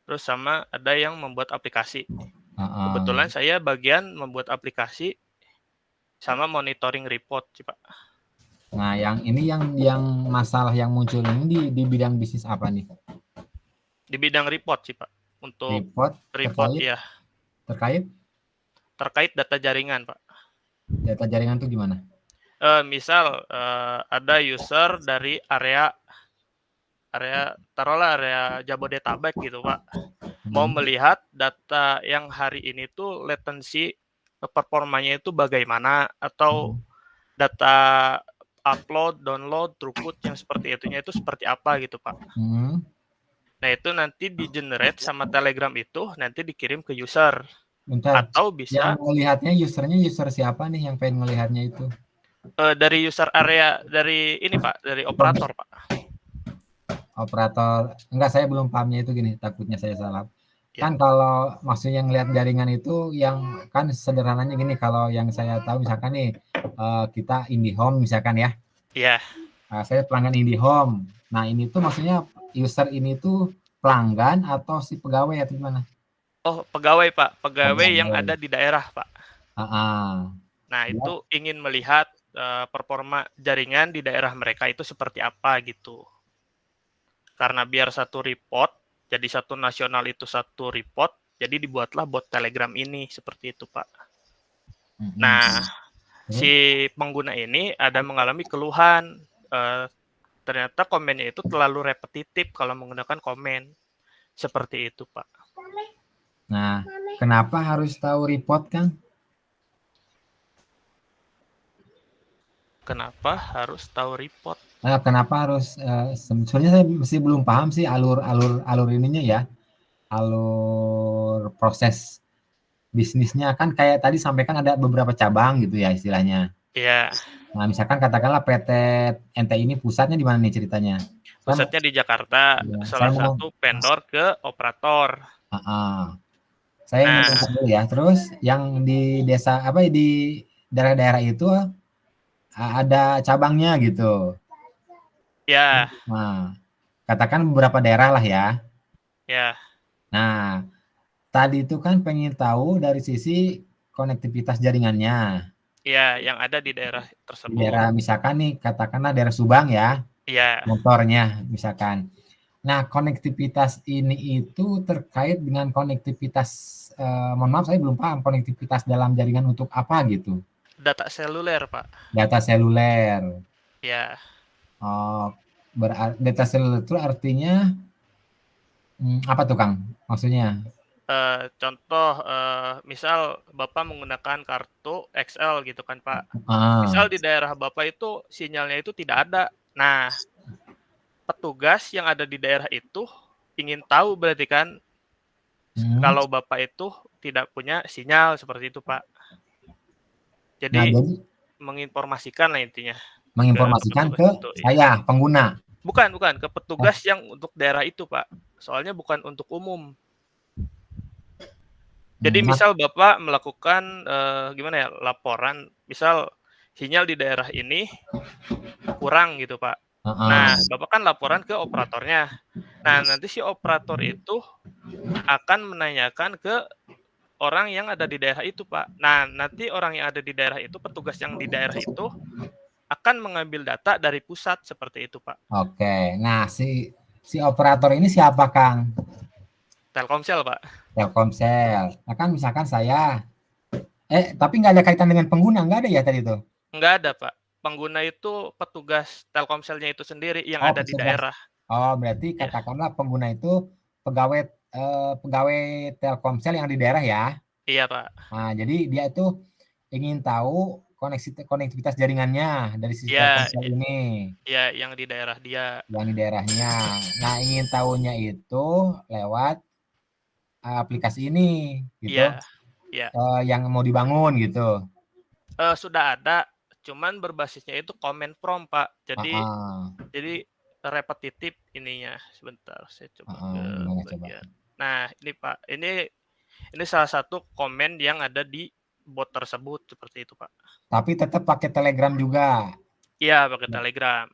terus sama ada yang membuat aplikasi. Kebetulan saya bagian membuat aplikasi sama monitoring report sih Pak. Nah, yang ini yang masalah yang muncul ini di bidang bisnis apa nih? Di bidang report sih Pak. Untuk report ya. Terkait data jaringan Pak. Data jaringan itu gimana? Misal ada user dari area taruhlah area Jabodetabek gitu Pak. Mau melihat data yang hari ini tuh latency performanya itu bagaimana, atau data upload, download, throughput yang seperti itunya itu seperti apa gitu Pak. Nah itu nanti di-generate sama Telegram itu nanti dikirim ke user. Bentar, atau bisa yang melihatnya usernya user siapa nih yang pengen melihatnya itu? Dari user area dari ini Pak, dari operator Pak. Operator, enggak, saya belum pahamnya itu gini, takutnya saya salah. Ya. Kan kalau maksudnya ngelihat jaringan itu yang kan sederhananya gini, kalau yang saya tahu misalkan nih kita IndiHome misalkan ya. Iya. Saya pelanggan IndiHome. Nah ini tuh maksudnya user ini tuh pelanggan atau si pegawai atau gimana? Oh pegawai Pak, pegawai yang ada di daerah Pak. Nah itu ingin melihat performa jaringan di daerah mereka itu seperti apa gitu. Karena biar satu report, jadi satu nasional itu satu report, jadi dibuatlah bot Telegram ini seperti itu Pak. Nah, si pengguna ini ada mengalami keluhan, ternyata komennya itu terlalu repetitif kalau menggunakan komen. Seperti itu Pak. Nah, kenapa harus tahu report Kang? Kenapa harus tahu report? Kenapa harus sebenarnya saya masih belum paham sih alur ininya ya, alur proses bisnisnya. Kan kayak tadi sampaikan ada beberapa cabang gitu ya istilahnya. Iya. Nah misalkan katakanlah PT NTI ini pusatnya di mana nih ceritanya? Pusatnya di Jakarta, salah satu vendor ke operator. Saya ingin tahu dulu ya. Terus yang di desa apa di daerah-daerah itu ada cabangnya gitu. Ya. Nah, katakan beberapa daerah lah ya. Ya. Nah, tadi itu kan pengen tahu dari sisi konektivitas jaringannya. Iya, yang ada di daerah tersebut. Di daerah misalkan nih, katakanlah daerah Subang ya. Iya. Motornya misalkan. Nah, konektivitas ini itu terkait dengan konektivitas, mohon maaf saya belum paham konektivitas dalam jaringan untuk apa gitu. Data seluler, Pak. Data seluler. Ya. Oh, data seluler itu artinya apa tuh Kang? Maksudnya? Contoh, misal Bapak menggunakan kartu XL gitu kan Pak. Misal di daerah Bapak itu sinyalnya itu tidak ada. Nah, petugas yang ada di daerah itu ingin tahu berarti kan kalau Bapak itu tidak punya sinyal seperti itu Pak. Jadi menginformasikan lah intinya. Menginformasikan ke saya, pengguna. Bukan, ke petugas yang untuk daerah itu Pak. Soalnya bukan untuk umum. Jadi misal Bapak melakukan gimana ya, laporan, misal sinyal di daerah ini kurang gitu Pak. Nah, Bapak kan laporan ke operatornya. Nah, nanti si operator itu akan menanyakan ke orang yang ada di daerah itu Pak. Nah, nanti orang yang ada di daerah itu, petugas yang di daerah itu akan mengambil data dari pusat seperti itu Pak. Oke, nah si operator ini siapa Kang? Telkomsel Pak. Telkomsel. Nah kan misalkan saya, tapi nggak ada kaitan dengan pengguna, nggak ada ya tadi itu? Nggak ada Pak. Pengguna itu petugas Telkomselnya itu sendiri yang ada di daerah. Oh, berarti Ya, katakanlah pengguna itu pegawai pegawai Telkomsel yang di daerah ya. iya Pak. Nah, jadi dia itu ingin tahu konektivitas jaringannya dari sisi Iya, Telkomsel ini iya yang di daerah dia. yang di daerahnya. Nah, ingin tahunya itu lewat aplikasi ini gitu, Iya, iya. yang mau dibangun gitu. Sudah ada, cuman berbasisnya itu comment prompt Pak. Jadi Ah, jadi repetitif ininya. Sebentar, saya coba ke gimana coba? bagian. Nah, ini Pak, ini salah satu komen yang ada di bot tersebut seperti itu Pak. Tapi tetap pakai Telegram juga. Iya, pakai Telegram.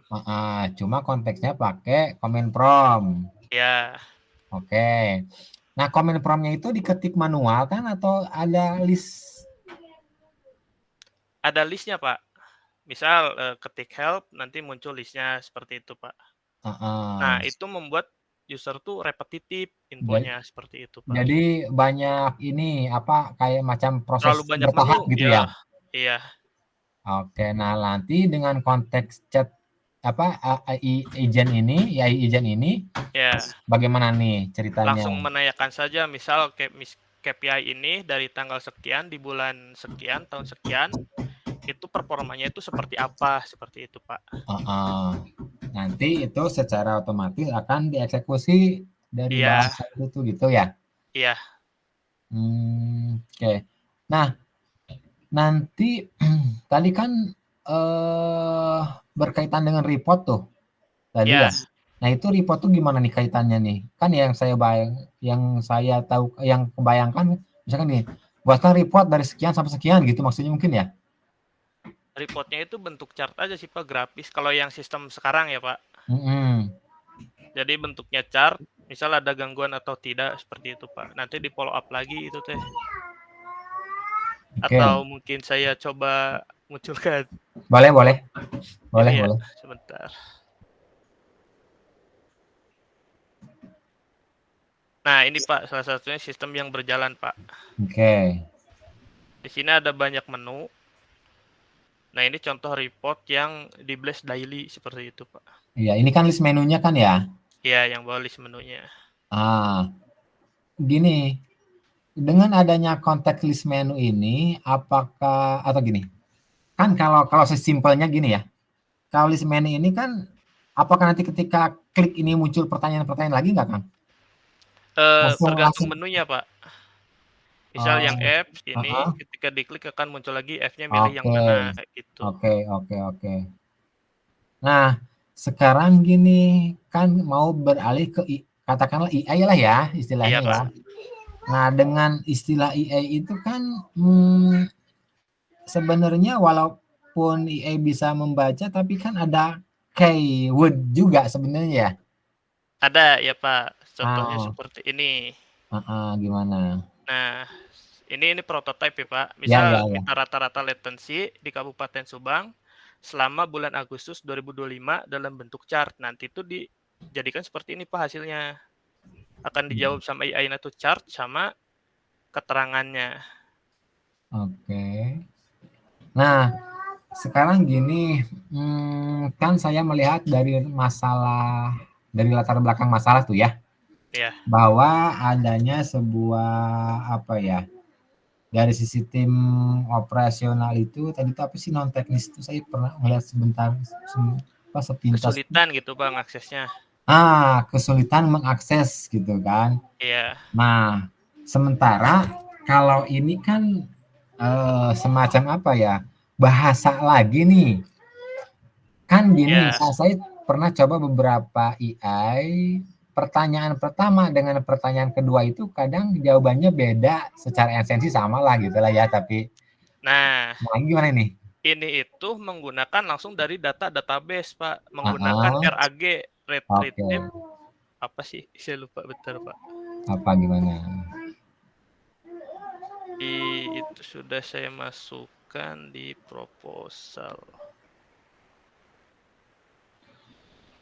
Cuma konteksnya pakai comment prompt. Ya, Oke. Nah, comment prompt-nya itu diketik manual kan atau ada list? ada listnya Pak. Misal ketik help, nanti muncul listnya seperti itu Pak. Nah, itu membuat user tuh repetitif infonya seperti itu Pak. Jadi banyak ini apa kayak macam proses Terlalu banyak bertahap menu, gitu ya? Iya. Oke, nah nanti dengan konteks chat apa AI agent ini Ya, bagaimana nih ceritanya? langsung menanyakan saja misal KPI ini dari tanggal sekian di bulan sekian tahun sekian itu performanya itu seperti apa, seperti itu Pak. Nanti itu secara otomatis akan dieksekusi dari Iya, bahasa itu gitu ya? iya, Oke. Nah, nanti tadi kan berkaitan dengan report tuh tadi iya. ya. Nah, itu report tuh gimana nih kaitannya nih? Kan yang saya tahu, yang kebayangkan misalkan nih, buatkan report dari sekian sampai sekian gitu maksudnya mungkin ya? Reportnya itu bentuk chart aja sih Pak, grafis. Kalau yang sistem sekarang ya Pak. Jadi bentuknya chart, misal ada gangguan atau tidak seperti itu Pak. Nanti di follow up lagi itu teh. Oke. Atau mungkin saya coba munculkan. Boleh. Ini ya, sebentar. Nah, ini Pak, salah satunya sistem yang berjalan Pak. Oke. Di sini ada banyak menu. Nah, ini contoh report yang di Blast Daily seperti itu Pak. Iya, ini kan list menunya kan ya? Iya, yang bawah list menunya. Gini, dengan adanya konteks list menu ini, apakah atau gini? Kan kalau sesimpelnya gini ya, kalau list menu ini kan, apakah nanti ketika klik ini muncul pertanyaan-pertanyaan lagi nggak, Kang? Tergantung menunya Pak. Misal yang F ini ketika diklik akan muncul lagi F-nya milih yang mana kayak gitu. Oke. Nah, sekarang gini, kan mau beralih ke katakanlah AI lah ya istilahnya ya. Nah, dengan istilah AI itu kan sebenarnya walaupun AI bisa membaca tapi kan ada keyword juga sebenarnya ya. Ada ya Pak, contohnya seperti ini. Gimana? Nah, ini prototipe ya Pak. Misal minta rata-rata latency di Kabupaten Subang selama bulan Agustus 2025 dalam bentuk chart. Nanti itu dijadikan seperti ini Pak hasilnya. Akan dijawab sama AI itu chart sama keterangannya. Oke. Nah, sekarang gini, kan saya melihat dari latar belakang masalah tuh ya. Iya. Bahwa adanya sebuah dari sisi tim operasional itu tadi itu apa sih non teknis itu saya pernah melihat sebentar sepintas. Kesulitan gitu Bang aksesnya. Kesulitan mengakses gitu kan. Iya. Nah, sementara kalau ini kan semacam bahasa lagi nih. Kan gini, saya pernah coba beberapa AI, pertanyaan pertama dengan pertanyaan kedua itu kadang jawabannya beda, secara esensi sama lah gitu lah ya, tapi nah gimana nih? Ini itu menggunakan langsung dari database Pak, menggunakan RAG, retrieve apa sih? Saya lupa bentar Pak. Apa gimana? Itu sudah saya masukkan di proposal.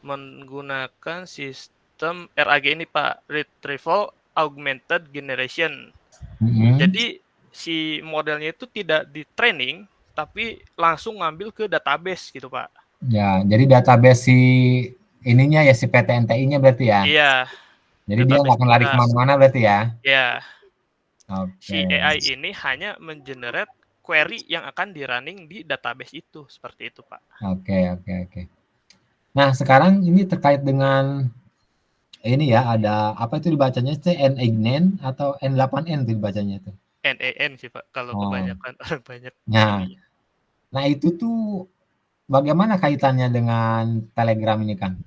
Menggunakan sistem RAG ini Pak, Retrieval Augmented Generation. Jadi si modelnya itu tidak di training, tapi langsung ngambil ke database gitu Pak. Ya, jadi database si ininya ya si PT-NTI-nya berarti ya. Iya, Jadi dia nggak database akan lari kita. kemana-mana berarti ya. Ya, si Oke. AI ini hanya mengenerate query yang akan di-running di database itu, seperti itu, Pak. Oke. Nah, sekarang ini terkait dengan ini ya, ada apa itu dibacanya N8N atau N8N itu dibacanya itu. NAN sih, Pak, kalau Oh. kebanyakan orang banyak. Nah itu tuh bagaimana kaitannya dengan Telegram ini, Kang?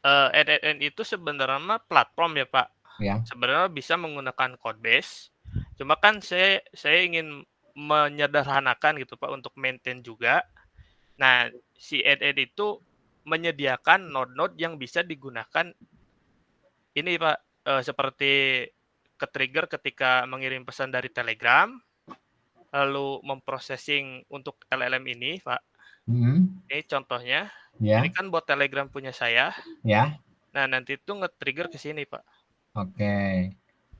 NAN itu sebenarnya platform ya, Pak. Ya. Sebenarnya bisa menggunakan code base. Cuma kan saya ingin menyederhanakan gitu, Pak, untuk maintain juga. Nah, si NAN itu menyediakan node-node yang bisa digunakan ini, Pak, seperti ke-trigger ketika mengirim pesan dari Telegram, lalu memprocessing untuk LLM ini, Pak. Ini contohnya. Ya. Ini kan buat Telegram punya saya. Ya. Nah, nanti itu nge-trigger ke sini, Pak. Oke.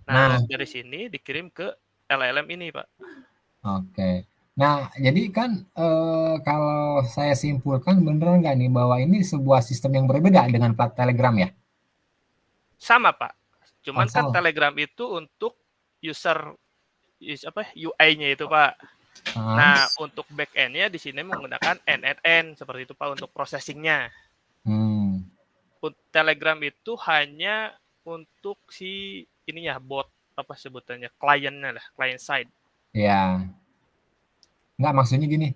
Nah, dari sini dikirim ke LLM ini, Pak. Oke. Nah, jadi kan kalau saya simpulkan bener nggak nih bahwa ini sebuah sistem yang berbeda dengan plat Telegram ya? Sama, Pak. Cuman kan sama. Telegram itu untuk UI-nya itu, Pak. Nah, untuk back-end-nya di sini menggunakan NNN seperti itu, Pak, untuk processing-nya. Telegram itu hanya untuk si ininya bot apa sebutannya kliennya lah, client side. Ya. Nggak, maksudnya gini.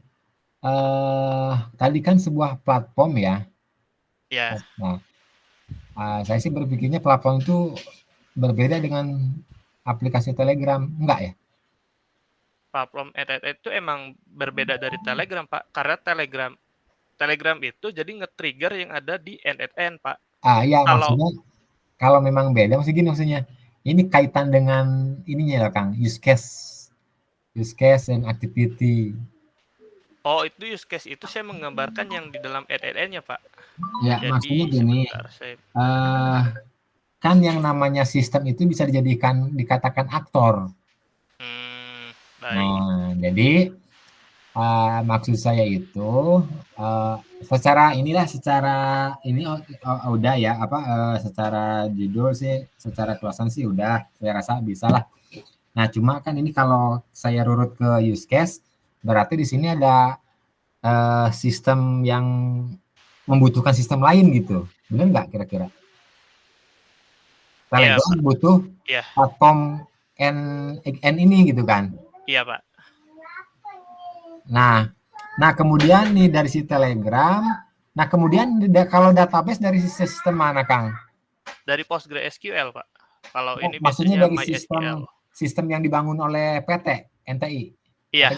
Tadi kan sebuah platform ya. Ya. Nah, saya sih berpikirnya platform itu berbeda dengan aplikasi Telegram, enggak ya? Platform itu emang berbeda dari Telegram, Pak, karena Telegram itu jadi nge-trigger yang ada di NNN, Pak. Iya, maksudnya kalau memang beda, maksudnya ini kaitan dengan ininya ya, Kang, use case and activity. Oh, itu use case itu saya menggambarkan yang di dalam NNN-nya, Pak. Ya, jadi, maksudnya gini, kan yang namanya sistem itu bisa dikatakan aktor. Baik. Nah, jadi maksud saya itu secara ini udah ya, secara judul sih, secara kelasan sih udah, saya rasa bisa lah. Nah, cuma kan ini kalau saya urut ke use case, berarti di sini ada sistem yang membutuhkan sistem lain gitu, benar nggak kira-kira? Telegram butuh platform N ini gitu kan? Iya, Pak. Nah kemudian nih dari si Telegram, nah kemudian kalau database dari sistem mana, Kang? Dari PostgreSQL, Pak. Kalau ini maksudnya dari MySQL. sistem yang dibangun oleh PT NTI. Iya,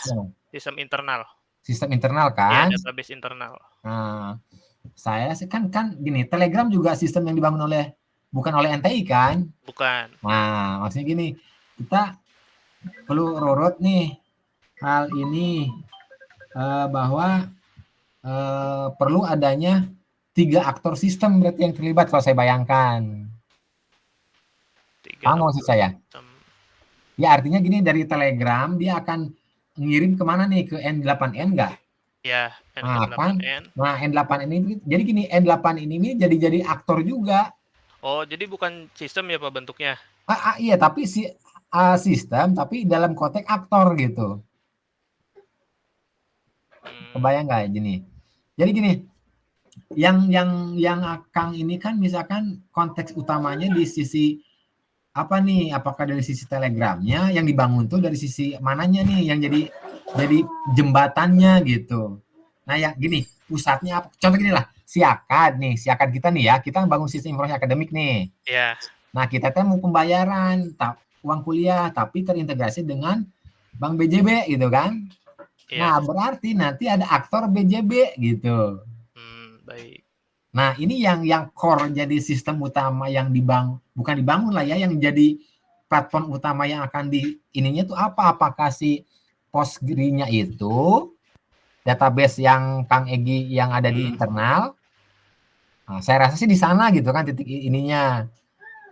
sistem internal. Sistem internal kan? Iya, database internal. Nah, saya sih kan gini, Telegram juga sistem yang dibangun bukan oleh NTI kan? Bukan. Nah, maksudnya gini, kita perlu urut nih hal ini bahwa perlu adanya 3 aktor sistem berarti yang terlibat kalau saya bayangkan. Paham maksud saya? Ya artinya gini, dari Telegram dia akan ngirim kemana nih, ke N8N nggak? Ya, N8N. Nah, N8N ini, jadi gini, N8 ini jadi aktor juga. Oh, jadi bukan sistem ya, Pak, bentuknya? Iya, tapi sistem, tapi dalam konteks aktor gitu. Kebayang nggak gini? Jadi gini, yang Kang ini kan misalkan konteks utamanya di sisi apa nih? Apakah dari sisi Telegramnya yang dibangun tuh dari sisi mananya nih yang jadi jembatannya gitu. Nah ya gini, pusatnya contoh gini lah, Siakad kita nih ya, kita bangun sistem informasi akademik nih. Iya. Nah kita mau pembayaran uang kuliah tapi terintegrasi dengan Bank BJB gitu kan. Nah berarti nanti ada aktor BJB gitu. Baik. Nah ini yang core jadi sistem utama yang bukan dibangun lah ya, yang jadi platform utama yang akan ininya tuh apa? Apakah si Postgre-nya itu database yang Kang Egi yang ada di internal? Nah, saya rasa sih di sana gitu kan titik ininya.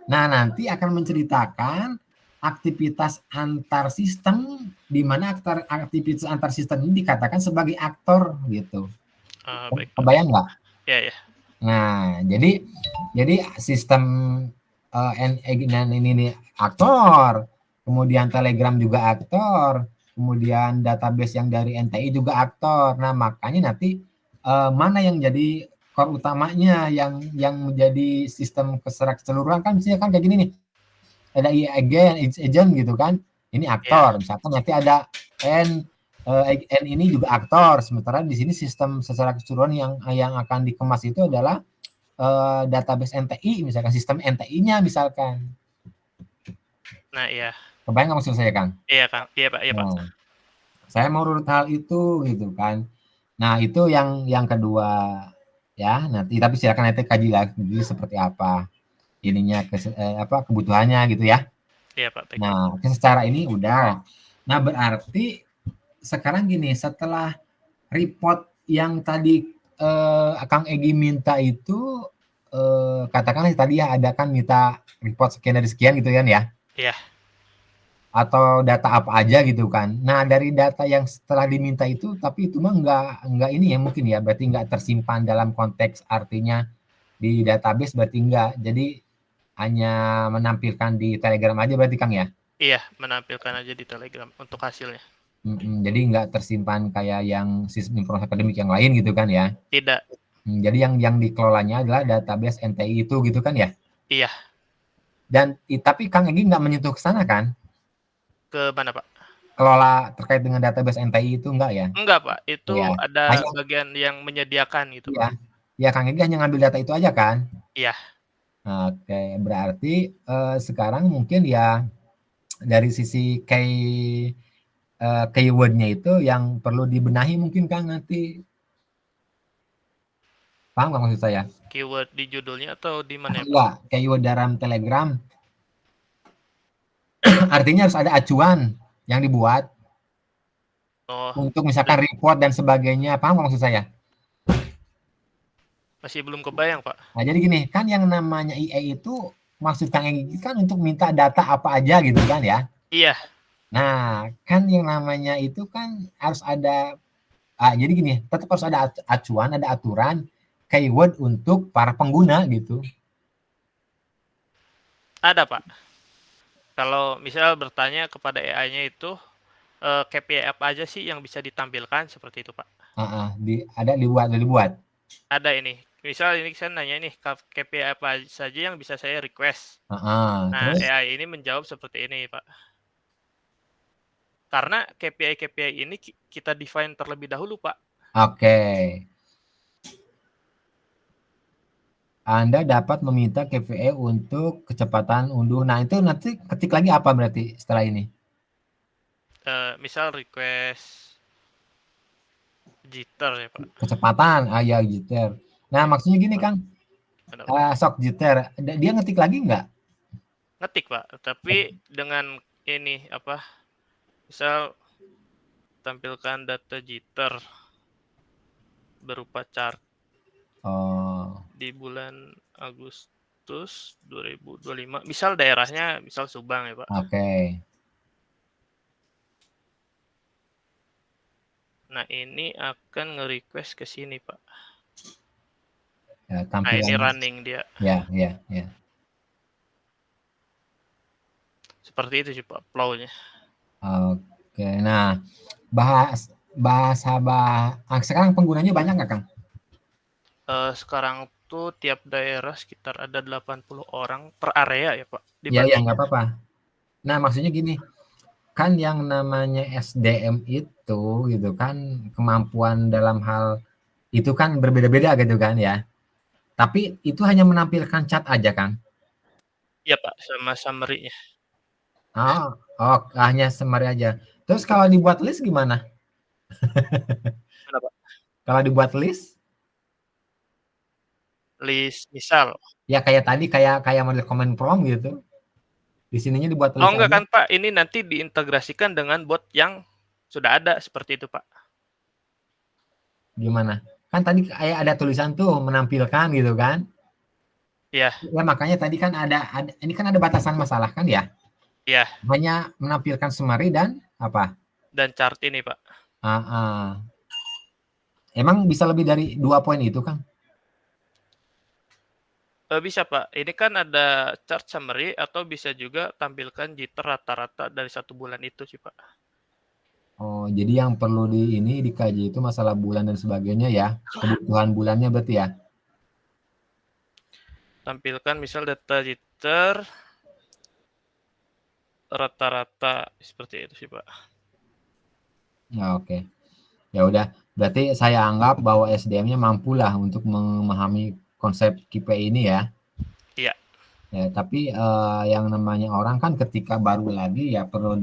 Nah nanti akan menceritakan aktivitas antar sistem, di mana aktivitas antar sistem ini dikatakan sebagai aktor gitu. Baik. Kebayang nggak? Ya. Nah, jadi sistem ini nih aktor, kemudian Telegram juga aktor, kemudian database yang dari NTI juga aktor. Nah, makanya nanti mana yang jadi core utamanya yang menjadi sistem keseluruhan kan misalnya kan kayak gini nih. Ada agent gitu kan. Ini aktor. Misalkan nanti ada N ini juga aktor. Sementara di sini sistem secara keseluruhan yang akan dikemas itu adalah database NTI, misalkan sistem NTI-nya misalkan. Nah, iya. Kebayang nggak maksud saya, Kang? Iya, Kang. Iya, Pak. Iya, Pak. Nah, saya mau urut hal itu gitu kan. Nah, itu yang kedua ya. Nanti tapi silakan nanti kaji lagi seperti apa ininya kebutuhannya gitu ya. Iya, Pak. Baik, Pak. Nah, secara ini udah. Nah, berarti sekarang gini, setelah report yang tadi Kang Egi minta itu katakanlah tadi ya ada kan minta report sekian dari sekian gitu kan ya. Iya. Atau data apa aja gitu kan. Nah, dari data yang setelah diminta itu tapi itu mah enggak ini ya mungkin ya, berarti enggak tersimpan dalam konteks artinya di database berarti enggak. Jadi hanya menampilkan di Telegram aja berarti Kang ya? Iya, menampilkan aja di Telegram untuk hasilnya. Jadi nggak tersimpan kayak yang sistem informasi akademik yang lain gitu kan ya? Tidak. Jadi yang dikelolanya adalah database NTI itu gitu kan ya? Iya. Dan tapi Kang Egi nggak menyentuh ke sana kan? Ke mana, Pak? Kelola terkait dengan database NTI itu enggak ya? Enggak, Pak. Itu Ya. ada bagian yang menyediakan gitu, Iya. Pak. Ya Kang Egi hanya ngambil data itu aja kan? Iya. Oke, berarti sekarang mungkin ya dari sisi keyword-nya itu yang perlu dibenahi mungkin Kang nanti. Paham nggak maksud saya? Keyword di judulnya atau di mana ya, Pak? Enggak, keyword dalam Telegram. Artinya harus ada acuan yang dibuat untuk misalkan report dan sebagainya. Paham nggak maksud saya? Masih belum kebayang, Pak. Nah, jadi gini, kan yang namanya IE itu maksud Kang Egi kan untuk minta data apa aja gitu kan ya? Iya. Nah, kan yang namanya itu kan harus ada jadi gini, tetap harus ada acuan, ada aturan keyword untuk para pengguna gitu. Ada, Pak. Kalau misal bertanya kepada AI-nya itu KPI apa aja sih yang bisa ditampilkan seperti itu, Pak? Ada dibuat. Ada ini. Misal ini saya nanya nih KPI apa saja yang bisa saya request. Nah, terus? AI ini menjawab seperti ini, Pak. Karena KPI ini kita define terlebih dahulu, Pak. Oke. Anda dapat meminta KPI untuk kecepatan unduh. Nah, itu nanti ketik lagi apa berarti setelah ini? Misal request jitter ya, Pak. Kecepatan, ya jitter. Nah, maksudnya gini, Kang. Sok jitter. Dia ngetik lagi nggak? Ngetik, Pak. Tapi dengan ini apa? Misal tampilkan data jitter berupa chart. Di bulan Agustus 2025. Misal daerahnya misal Subang ya, Pak. Oke. Nah, ini akan nge-request ke sini, Pak. Ya, nah, ini running dia. Ya. Seperti itu sih, Pak, flow-nya. Oke. Nah, bahasa sekarang penggunanya banyak nggak, Kang? Sekarang tuh tiap daerah sekitar ada 80 orang per area ya, Pak. Iya, nggak apa-apa. Nah, maksudnya gini, kan yang namanya SDM itu gitu kan kemampuan dalam hal itu kan berbeda-beda gitu kan ya. Tapi itu hanya menampilkan chat aja, Kang? Iya, Pak, sama summary-nya. Hanya summary aja. Terus kalau dibuat list gimana? Kenapa? Kalau dibuat list? List misal. Ya kayak tadi kayak model comment prompt gitu. Di sininya dibuat list. Oh enggak kan, Pak, ini nanti diintegrasikan dengan bot yang sudah ada seperti itu, Pak. Gimana? Kan tadi kayak ada tulisan tuh menampilkan gitu kan? Iya. Ya makanya tadi kan ada ini kan ada batasan masalah kan ya? Iya. Hanya menampilkan summary dan apa? Dan chart ini, Pak. Emang bisa lebih dari 2 poin itu, Kang? Bisa Pak, ini kan ada chart summary atau bisa juga tampilkan jitter rata-rata dari 1 bulan itu sih Pak. Oh, jadi yang perlu dikaji itu masalah bulan dan sebagainya ya, kebutuhan bulannya berarti ya? Tampilkan misal data jitter rata-rata seperti itu sih Pak. Ya, oke. Ya udah, berarti saya anggap bahwa SDM-nya mampulah untuk memahami konsep KPI ini ya. Iya. Ya, tapi yang namanya orang kan ketika baru lagi ya perlu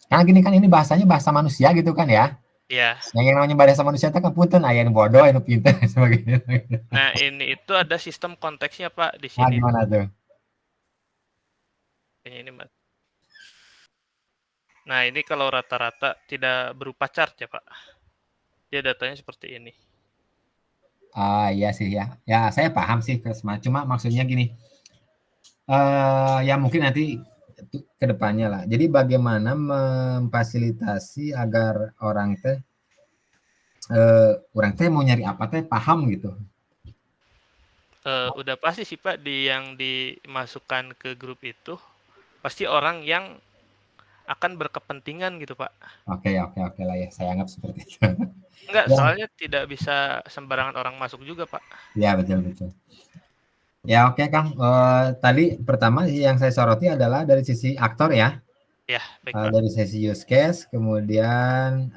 karena gini kan ini bahasanya bahasa manusia gitu kan ya. Iya. Yang namanya bahasa manusia itu kan punten aya nu bodoh, aya nu pinter sebagainya. Nah, ini itu ada sistem konteksnya Pak di Nah, sini. gimana tuh? Ini Mas. Nah, ini kalau rata-rata tidak berupa chart ya Pak. Dia datanya seperti ini. Iya sih ya. Ya, saya paham sih cuma maksudnya gini. Ya mungkin nanti ke depannya lah. Jadi bagaimana memfasilitasi agar orang teh mau nyari apa teh paham gitu. Udah pasti sih Pak yang dimasukkan ke grup itu pasti orang yang akan berkepentingan gitu Pak. Oke lah ya. Saya anggap seperti itu. Enggak, Ya. soalnya tidak bisa sembarangan orang masuk juga Pak. Ya, betul. Ya, oke Kang. Tadi pertama yang saya soroti adalah dari sisi aktor ya. Ya, baik Pak. Dari sisi use case, kemudian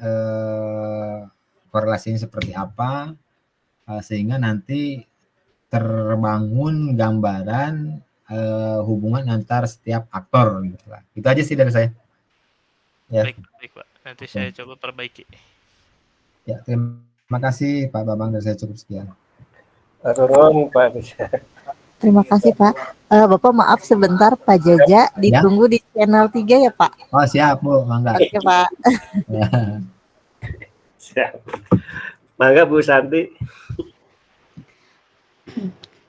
korelasinya seperti apa, sehingga nanti terbangun gambaran hubungan antar setiap aktor gitu lah. Itu aja sih dari saya. Ya. Baik Pak. Nanti saya coba perbaiki. Ya, terima kasih Pak Bambang, dari saya cukup sekian. Pak Turun, Pak bisa. Terima kasih Pak. Bapak maaf sebentar Pak Jaja, ditunggu di channel 3 ya Pak. Oh siap Bu, mangga. Oke Pak. Ya. Siap. Mangga Bu Santi.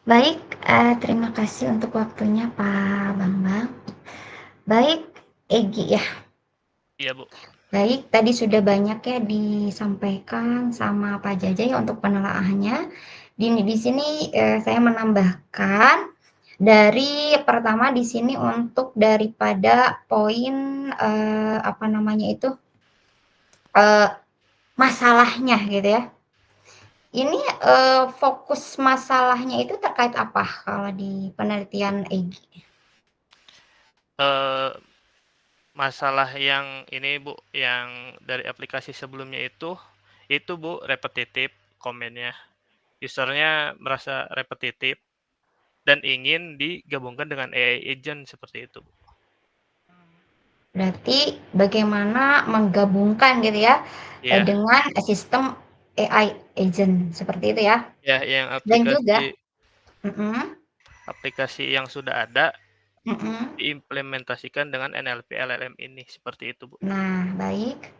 Baik, terima kasih untuk waktunya Pak Bambang. Baik, Egi ya. Iya Bu. Baik, tadi sudah banyak ya disampaikan sama Pak Jaja ya untuk penelaahannya. Di sini saya menambahkan dari pertama di sini untuk daripada poin masalahnya gitu ya. Ini fokus masalahnya itu terkait apa kalau di penelitian Egi? Masalah yang ini Bu, yang dari aplikasi sebelumnya itu Bu repetitif komennya. Usernya merasa repetitif dan ingin digabungkan dengan AI agent seperti itu Bu. Berarti bagaimana menggabungkan gitu ya, dengan sistem AI agent seperti itu ya? Ya, yang Dan juga aplikasi yang sudah ada mhm. diimplementasikan dengan NLP LLM ini seperti itu Bu. Nah, baik.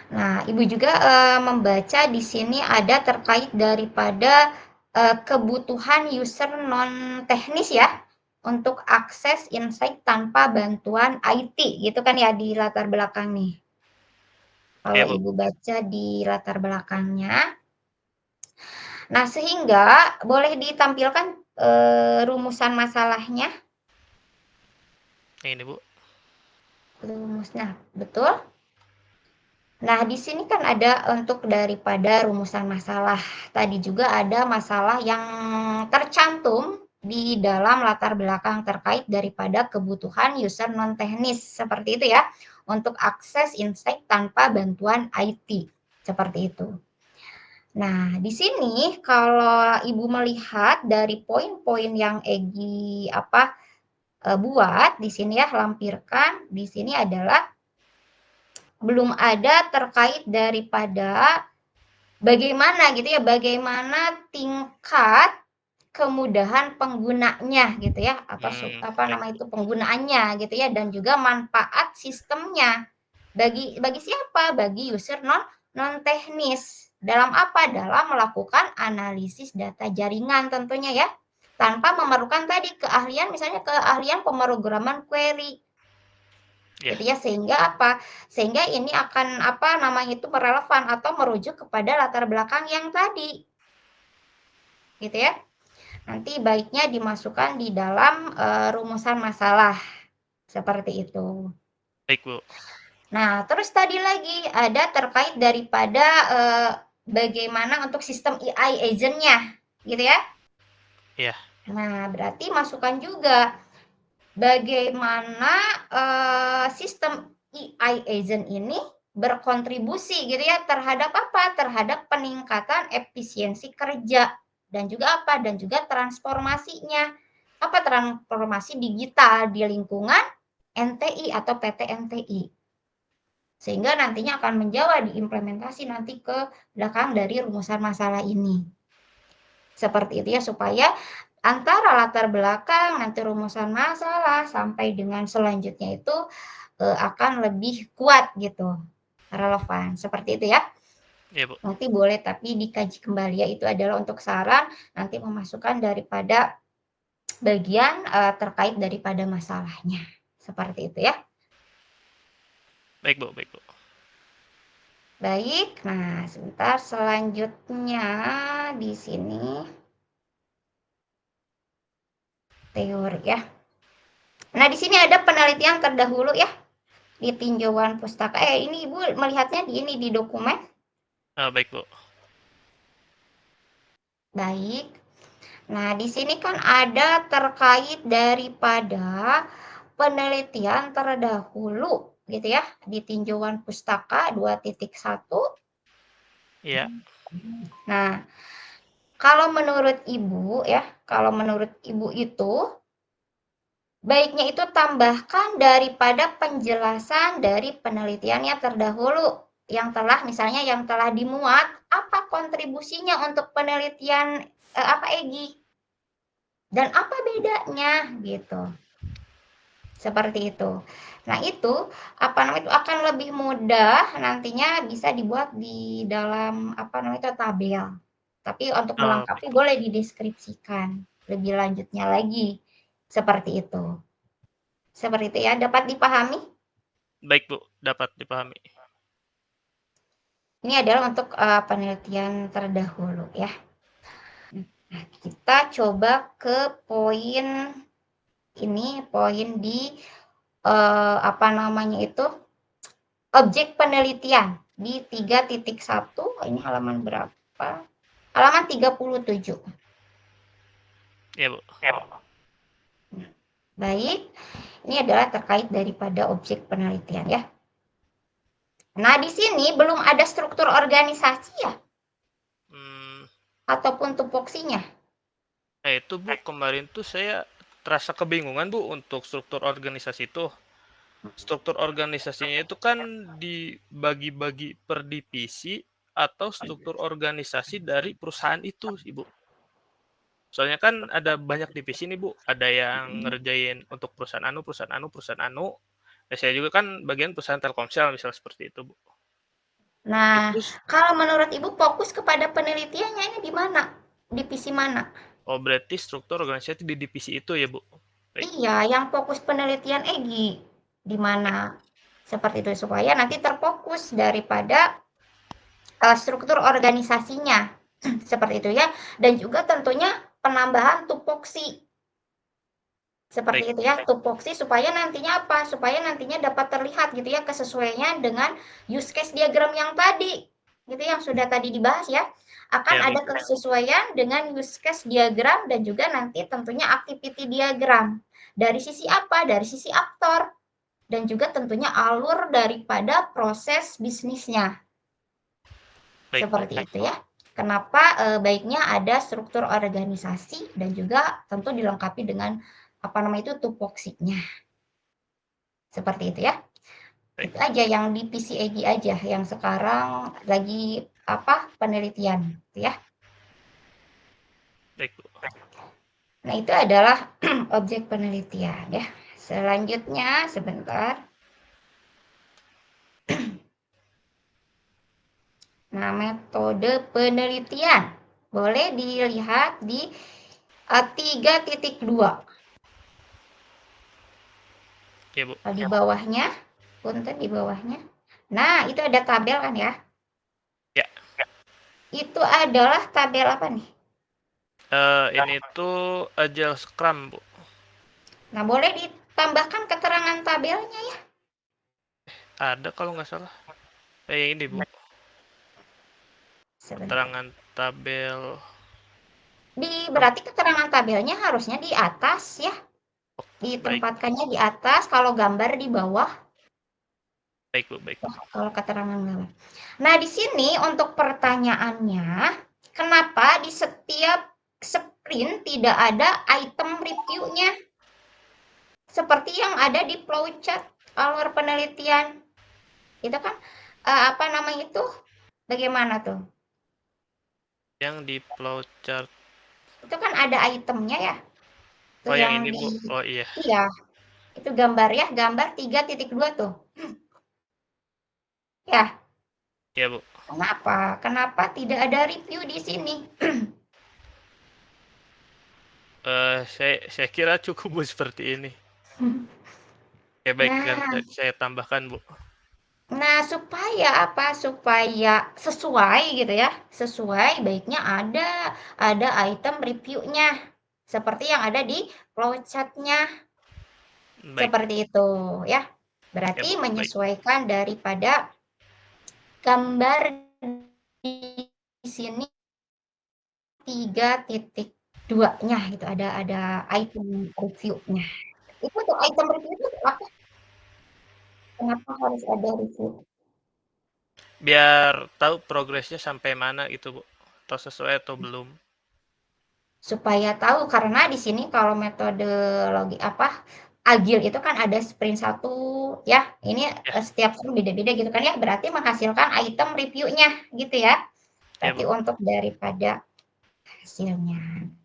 Nah, Ibu juga membaca di sini ada terkait daripada kebutuhan user non teknis ya untuk akses insight tanpa bantuan IT gitu kan ya di latar belakang nih. Kalau Bu. Ibu baca di latar belakangnya. Nah, sehingga boleh ditampilkan rumusan masalahnya. Ini Bu. Rumusnya, betul? Nah, di sini kan ada untuk daripada rumusan masalah. Tadi juga ada masalah yang tercantum di dalam latar belakang terkait daripada kebutuhan user non teknis seperti itu ya, untuk akses insight tanpa bantuan IT seperti itu. Nah, di sini kalau Ibu melihat dari poin-poin yang Egi buat di sini ya, lampirkan di sini adalah belum ada terkait daripada bagaimana gitu ya, bagaimana tingkat kemudahan penggunanya gitu ya, atau penggunaannya gitu ya, dan juga manfaat sistemnya bagi siapa? Bagi user non teknis. Dalam apa? Dalam melakukan analisis data jaringan tentunya ya, tanpa memerlukan tadi keahlian, misalnya keahlian pemrograman query. Gitu ya, sehingga apa? Sehingga ini akan relevan atau merujuk kepada latar belakang yang tadi. Gitu ya. nanti baiknya dimasukkan di dalam rumusan masalah. Seperti itu. Baik, Bu. Nah, terus tadi lagi ada terkait daripada bagaimana untuk sistem AI agent-nya, gitu ya? Iya. Nah, berarti masukkan juga bagaimana sistem AI agent ini berkontribusi gitu ya terhadap apa? Terhadap peningkatan efisiensi kerja dan juga apa? Dan juga transformasinya. Apa transformasi digital di lingkungan NTI atau PT NTI. Sehingga nantinya akan menjawab diimplementasi nanti ke belakang dari rumusan masalah ini. Seperti itu ya, supaya antara latar belakang nanti rumusan masalah sampai dengan selanjutnya itu akan lebih kuat gitu, relevan. Seperti itu ya. Iya, Bu. Nanti boleh tapi dikaji kembali ya, itu adalah untuk saran nanti memasukkan daripada bagian terkait daripada masalahnya. Seperti itu ya. Baik, Bu. Baik, Bu. Baik, nah sebentar selanjutnya di sini teori ya. Nah, di sini ada penelitian terdahulu ya di tinjauan pustaka. Ini Ibu melihatnya di ini di dokumen. Baik, Bu. Baik. Nah, di sini kan ada terkait daripada penelitian terdahulu gitu ya di tinjauan pustaka 2.1. Iya. Nah, kalau menurut Ibu ya, kalau menurut Ibu itu baiknya itu tambahkan daripada penjelasan dari penelitiannya terdahulu yang telah misalnya yang telah dimuat, apa kontribusinya untuk penelitian apa EGI dan apa bedanya gitu. Seperti itu. Nah, itu apa namanya itu akan lebih mudah nantinya bisa dibuat di dalam apa namanya itu tabel. Tapi untuk melengkapi Baik, Bu. boleh dideskripsikan lebih lanjutnya lagi. Seperti itu. Seperti itu ya, dapat dipahami? Baik, Bu. Dapat dipahami. Ini adalah untuk penelitian terdahulu ya. Nah, kita coba ke poin ini, poin di apa namanya itu objek penelitian di 3.1. Ini halaman berapa? Halaman 37. Iya, Bu. Baik, ini adalah terkait daripada objek penelitian ya. Nah, di sini belum ada struktur organisasi ya, ataupun tupoksinya. Nah, itu Bu, kemarin tuh saya terasa kebingungan Bu untuk struktur organisasi itu. Struktur organisasinya itu kan dibagi-bagi per divisi atau struktur organisasi dari perusahaan itu, Ibu. Soalnya kan ada banyak divisi nih Bu, ada yang ngerjain untuk perusahaan anu, perusahaan anu, perusahaan anu. Ya, saya juga kan bagian perusahaan Telkomsel misal seperti itu Bu. Nah, Itu kalau menurut Ibu fokus kepada penelitiannya ini di mana? Divisi mana? oh berarti struktur organisasi di divisi itu ya Bu. Baik. Iya, yang fokus penelitian EGI di mana? Seperti itu supaya nanti terfokus daripada struktur organisasinya. Seperti itu ya. Dan juga tentunya penambahan tupoksi. Seperti Baik. itu ya, tupoksi supaya nantinya apa? Supaya nantinya dapat terlihat gitu ya kesesuaiannya dengan use case diagram yang tadi. Gitu yang sudah tadi dibahas ya. Akan Ya, ada baik, Bu. kesesuaian dengan use case diagram dan juga nanti tentunya activity diagram. Dari sisi apa? Dari sisi aktor. Dan juga tentunya alur daripada proses bisnisnya. Baik, Bu. Seperti itu ya. Kenapa baiknya ada struktur organisasi dan juga tentu dilengkapi dengan apa namanya itu tupoksinya. Seperti itu ya. Baik. Itu aja yang di PCEG aja yang sekarang lagi apa penelitian gitu ya. Baik, Bu. Nah, itu adalah objek penelitian ya. Selanjutnya sebentar. Nah, metode penelitian boleh dilihat di 3.2. Ya, Bu. Di bawahnya, punten di bawahnya. Nah, itu ada tabel kan ya? Ya. Itu adalah tabel apa nih? Ini tuh Agile Scrum, Bu. Nah, boleh ditambahkan keterangan tabelnya ya. Ada kalau nggak salah. Ini, Bu. Sebentar. Keterangan tabel. Berarti keterangan tabelnya harusnya di atas ya. Baik, Ditempatkannya di atas, kalau gambar di bawah. baik, Bu, baik. Kalau keterangan gambar. Nah, di sini untuk pertanyaannya, kenapa di setiap sprint tidak ada item review-nya? Seperti yang ada di flowchart alur penelitian. Itu kan apa namanya itu? Bagaimana tuh? Yang di flowchart. Itu kan ada itemnya ya. Tuh Oh, yang yang ini, di Bu. Oh, iya. Iya. Itu gambar ya, gambar 3.2 tuh. Ya, Iya, Bu. kenapa? Kenapa tidak ada review di sini? Saya kira cukup, Bu, seperti ini. Ya, baik, Nah, saya tambahkan, Bu. Nah, supaya apa? Supaya sesuai gitu ya. Sesuai, baiknya ada item reviewnya. Seperti yang ada di flowchart-nya. Baik. Seperti itu ya. Ya, Berarti Bu. Baik. menyesuaikan daripada gambar di sini 3.2-nya gitu. Ada item review-nya. Itu untuk item review itu apa? Kenapa harus ada review? Biar tahu progresnya sampai mana gitu, Bu. Atau sesuai atau belum. Supaya tahu, karena di sini kalau metodologi agil itu kan ada sprint 1 ya. Ini Ya. Setiap sprint beda-beda gitu kan ya. Berarti menghasilkan item reviewnya gitu ya. Ya, Berarti Bu. untuk daripada hasilnya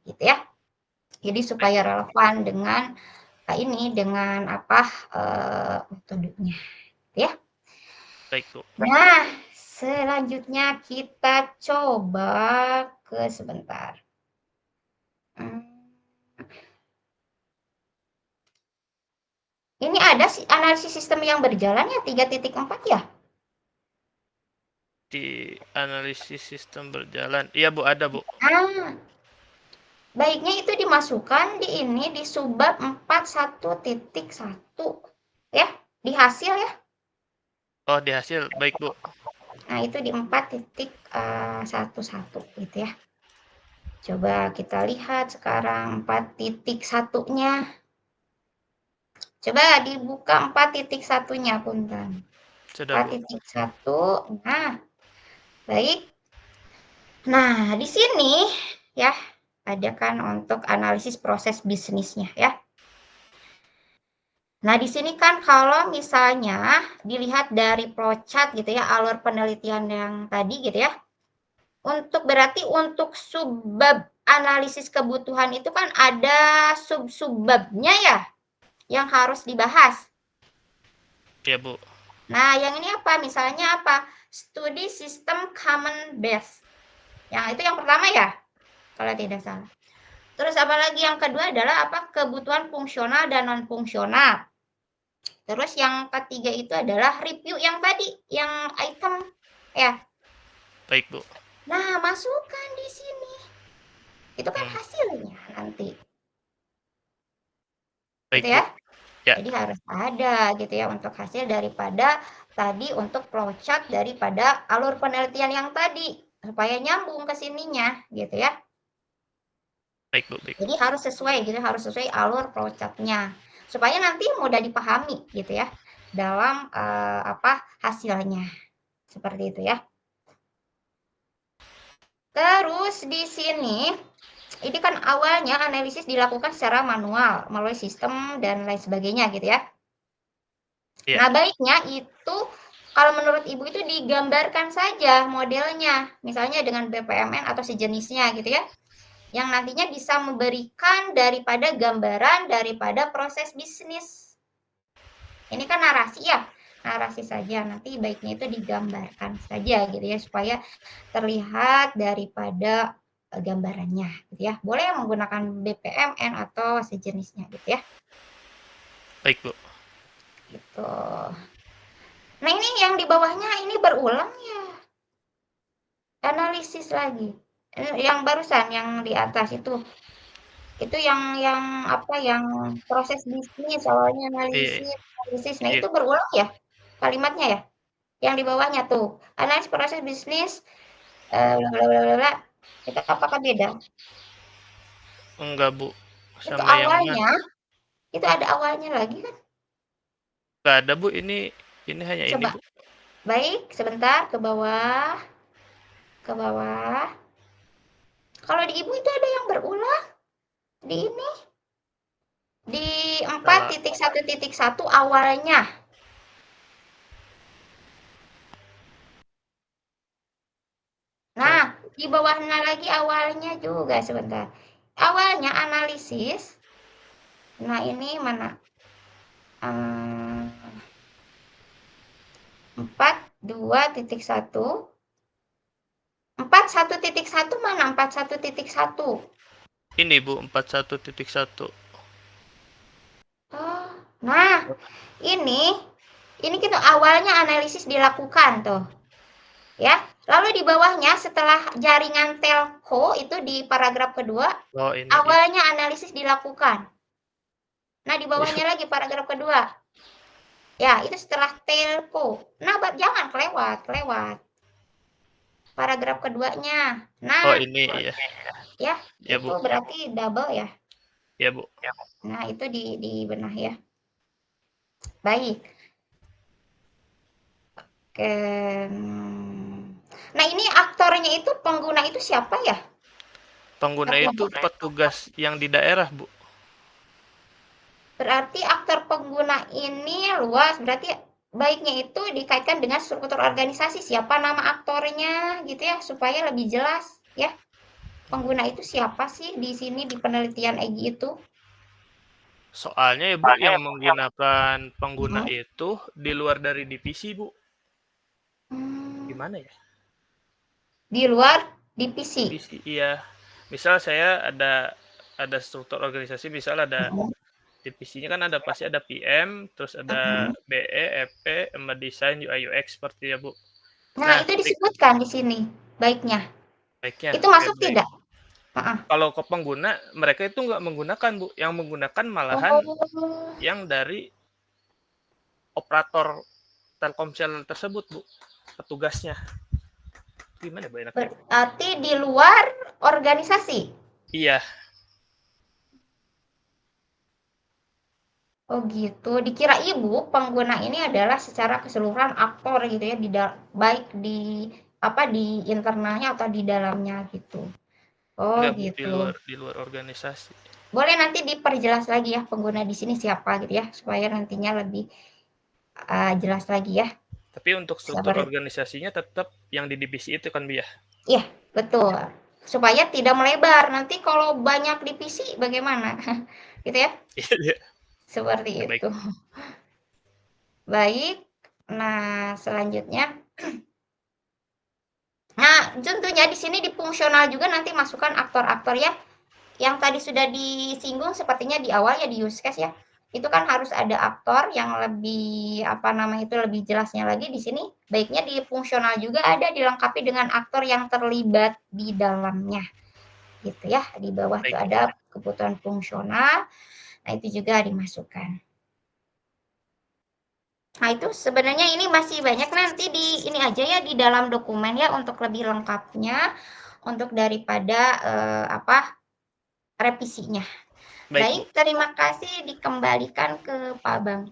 gitu ya. Jadi Baik, supaya Bu. relevan dengan dengan metodenya ya. Baik, Bu. Nah, selanjutnya kita coba ke sebentar. Ini ada analisis sistem yang berjalan ya 3.4 ya? Di analisis sistem berjalan. Iya, Bu, ada, Bu. Baiknya itu dimasukkan di subbab 41.1 ya, di hasil ya. Oh, di hasil. Baik, Bu. Nah, itu di 4.11 gitu ya. Coba kita lihat sekarang 4.1-nya. Coba dibuka 4.1-nya, punten. Sudah, Bu. 4.1. Nah, baik. Nah, di sini ya ada kan untuk analisis proses bisnisnya ya. Nah, di sini kan kalau misalnya dilihat dari flowchart gitu ya, alur penelitian yang tadi gitu ya. Berarti untuk subbab analisis kebutuhan itu kan ada sub-subbabnya ya yang harus dibahas. Iya, Bu. Nah, yang ini apa? Misalnya apa? Studi sistem common base. Yang itu yang pertama ya, kalau tidak salah. Terus apalagi yang kedua adalah apa? Kebutuhan fungsional dan non-fungsional. Terus yang ketiga itu adalah review yang tadi, yang item ya. Baik, Bu. Nah, masukkan di sini. Itu kan hasilnya nanti. Baik, Gitu Bu. ya. Ya. Jadi harus ada gitu ya untuk hasil daripada tadi untuk flowchart daripada alur penelitian yang tadi supaya nyambung ke sininya gitu ya. Baik, Bu. Baik. Jadi harus sesuai alur flowchart-nya supaya nanti mudah dipahami gitu ya dalam hasilnya. Seperti itu ya. Terus di sini ini kan awalnya analisis dilakukan secara manual melalui sistem dan lain sebagainya gitu ya. Iya. Nah, baiknya itu kalau menurut Ibu itu digambarkan saja modelnya, misalnya dengan BPMN atau sejenisnya gitu ya. Yang nantinya bisa memberikan daripada gambaran daripada proses bisnis. Ini kan narasi ya, narasi saja. Nanti baiknya itu digambarkan saja gitu ya supaya terlihat daripada gambarannya gitu ya. Boleh menggunakan BPMN atau sejenisnya gitu ya. Baik, Bu. Gitu. Nah, ini yang di bawahnya ini berulang ya. Analisis lagi. Yang barusan, yang di atas itu. Itu yang apa, yang proses bisnis, awalnya Iya, analisis. Nah, iya. itu berulang ya kalimatnya ya? Yang di bawahnya tuh, analisis proses bisnis, bla bla bla bla, itu apakah beda? Enggak, Bu. Itu Sama yang awalnya, mana? itu ada awalnya lagi kan? Enggak ada, Bu. Ini hanya ini, Coba, Bu. baik, sebentar ke bawah, ke bawah. Kalau di Ibu itu ada yang berulang, di ini, di Salah. 4.1.1 awalnya. Nah, di bawahnya lagi awalnya juga, sebentar. Awalnya analisis. Nah, ini mana? 42.1. 41.1 mana? 41.1. Ini, Bu, 41.1. Oh, nah, ini kita awalnya analisis dilakukan tuh. Ya. Lalu di bawahnya setelah jaringan telco itu di paragraf kedua, Oh, ini. awalnya analisis dilakukan. Nah, di bawahnya lagi paragraf kedua. Ya, itu setelah telco. Nah, jangan kelewat. Paragraf keduanya. Nah, Oh, ini, iya. ya, Ya, itu Bu. berarti double ya. Ya, Bu. Nah, itu di benah ya. Baik. Oke. Nah, ini aktornya itu, pengguna itu siapa ya? Pengguna itu petugas yang di daerah, Bu. Berarti aktor pengguna ini luas, berarti baiknya itu dikaitkan dengan struktur organisasi, siapa nama aktornya gitu ya, supaya lebih jelas ya. Pengguna itu siapa sih di sini di penelitian Egy itu? Soalnya ya, Bu, yang menggunakan pengguna Hmm. itu di luar dari divisi, Bu. Gimana ya? Di luar divisi. Divisi, iya. Misal saya ada struktur organisasi, misal ada divisinya kan ada pasti ada PM, terus ada BE, EP, sama desain UI UX seperti ya, Bu. Nah, Nah, itu disebutkan di sini baiknya. baiknya. Itu Oke, masuk baik. tidak? Kalau ke pengguna, mereka itu nggak menggunakan, Bu. Yang menggunakan malahan Oh, yang dari operator Telkomsel tersebut, Bu. Petugasnya. Gimana, Bu, enaknya, Bu? berarti di luar organisasi. Iya, Oh gitu, dikira Ibu pengguna ini adalah secara keseluruhan aktor gitu ya, baik di apa, di internalnya atau di dalamnya gitu. Oh enggak, Bu, gitu. di luar organisasi. Boleh nanti diperjelas lagi ya pengguna di sini siapa gitu ya, supaya nantinya lebih jelas lagi ya. Tapi untuk struktur Seperti, organisasinya tetap yang di divisi itu kan, Bu ya? iya betul. Supaya tidak melebar. Nanti kalau banyak divisi bagaimana? Gitu ya. Iya. Seperti Ya, baik. itu. Baik. Nah, selanjutnya. Nah, tentunya di sini di fungsional juga nanti masukkan aktor-aktor ya. Yang tadi sudah disinggung sepertinya di awal ya, di use case ya. Itu kan harus ada aktor yang lebih apa namanya itu, lebih jelasnya lagi di sini. Baiknya di fungsional juga ada dilengkapi dengan aktor yang terlibat di dalamnya. Gitu ya. Di bawah tuh Baik. ada kebutuhan fungsional. Nah, itu juga dimasukkan. Nah, itu sebenarnya ini masih banyak, nanti di ini aja ya di dalam dokumen ya untuk lebih lengkapnya, untuk daripada revisinya. Baik, Baik, Bu. terima kasih, dikembalikan ke Pak Bang.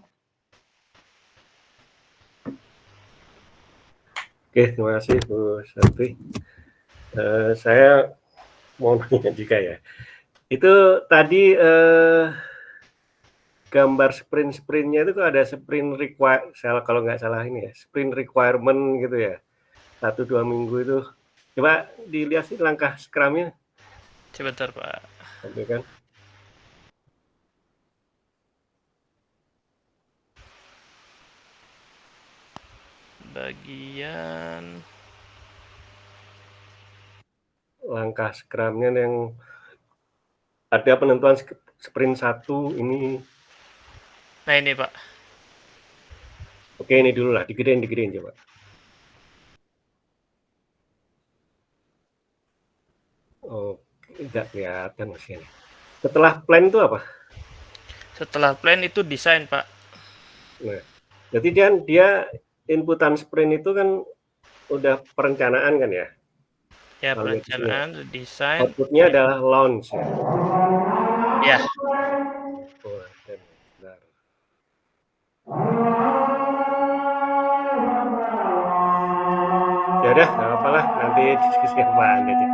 Oke, terima kasih Bu Santi. Saya mau nanya juga ya. Itu tadi gambar sprint-sprintnya itu ada sprint kalau nggak salah ini ya, sprint requirement gitu ya. 1-2 minggu itu. Coba dilihat sih langkah Scrum-nya. Sebentar, Pak. Oke kan? Bagian Langkah Scrum-nya yang ada penentuan sprint 1 ini. Nah, ini, Pak. Oke, ini dulu lah, digedein coba. Oh, tidak kelihatan Mas ini. Setelah plan itu apa? Setelah plan itu desain, Pak. Nah, jadi dia inputan sprint itu kan udah perencanaan kan ya? Ya, Kalau lihat di sini ya. perencanaan, desain. Outputnya adalah launch ya. Ya, Wah, bentar. Ya udah, nggak apa-apa lah. Nanti diskusi sama Pak Andi aja.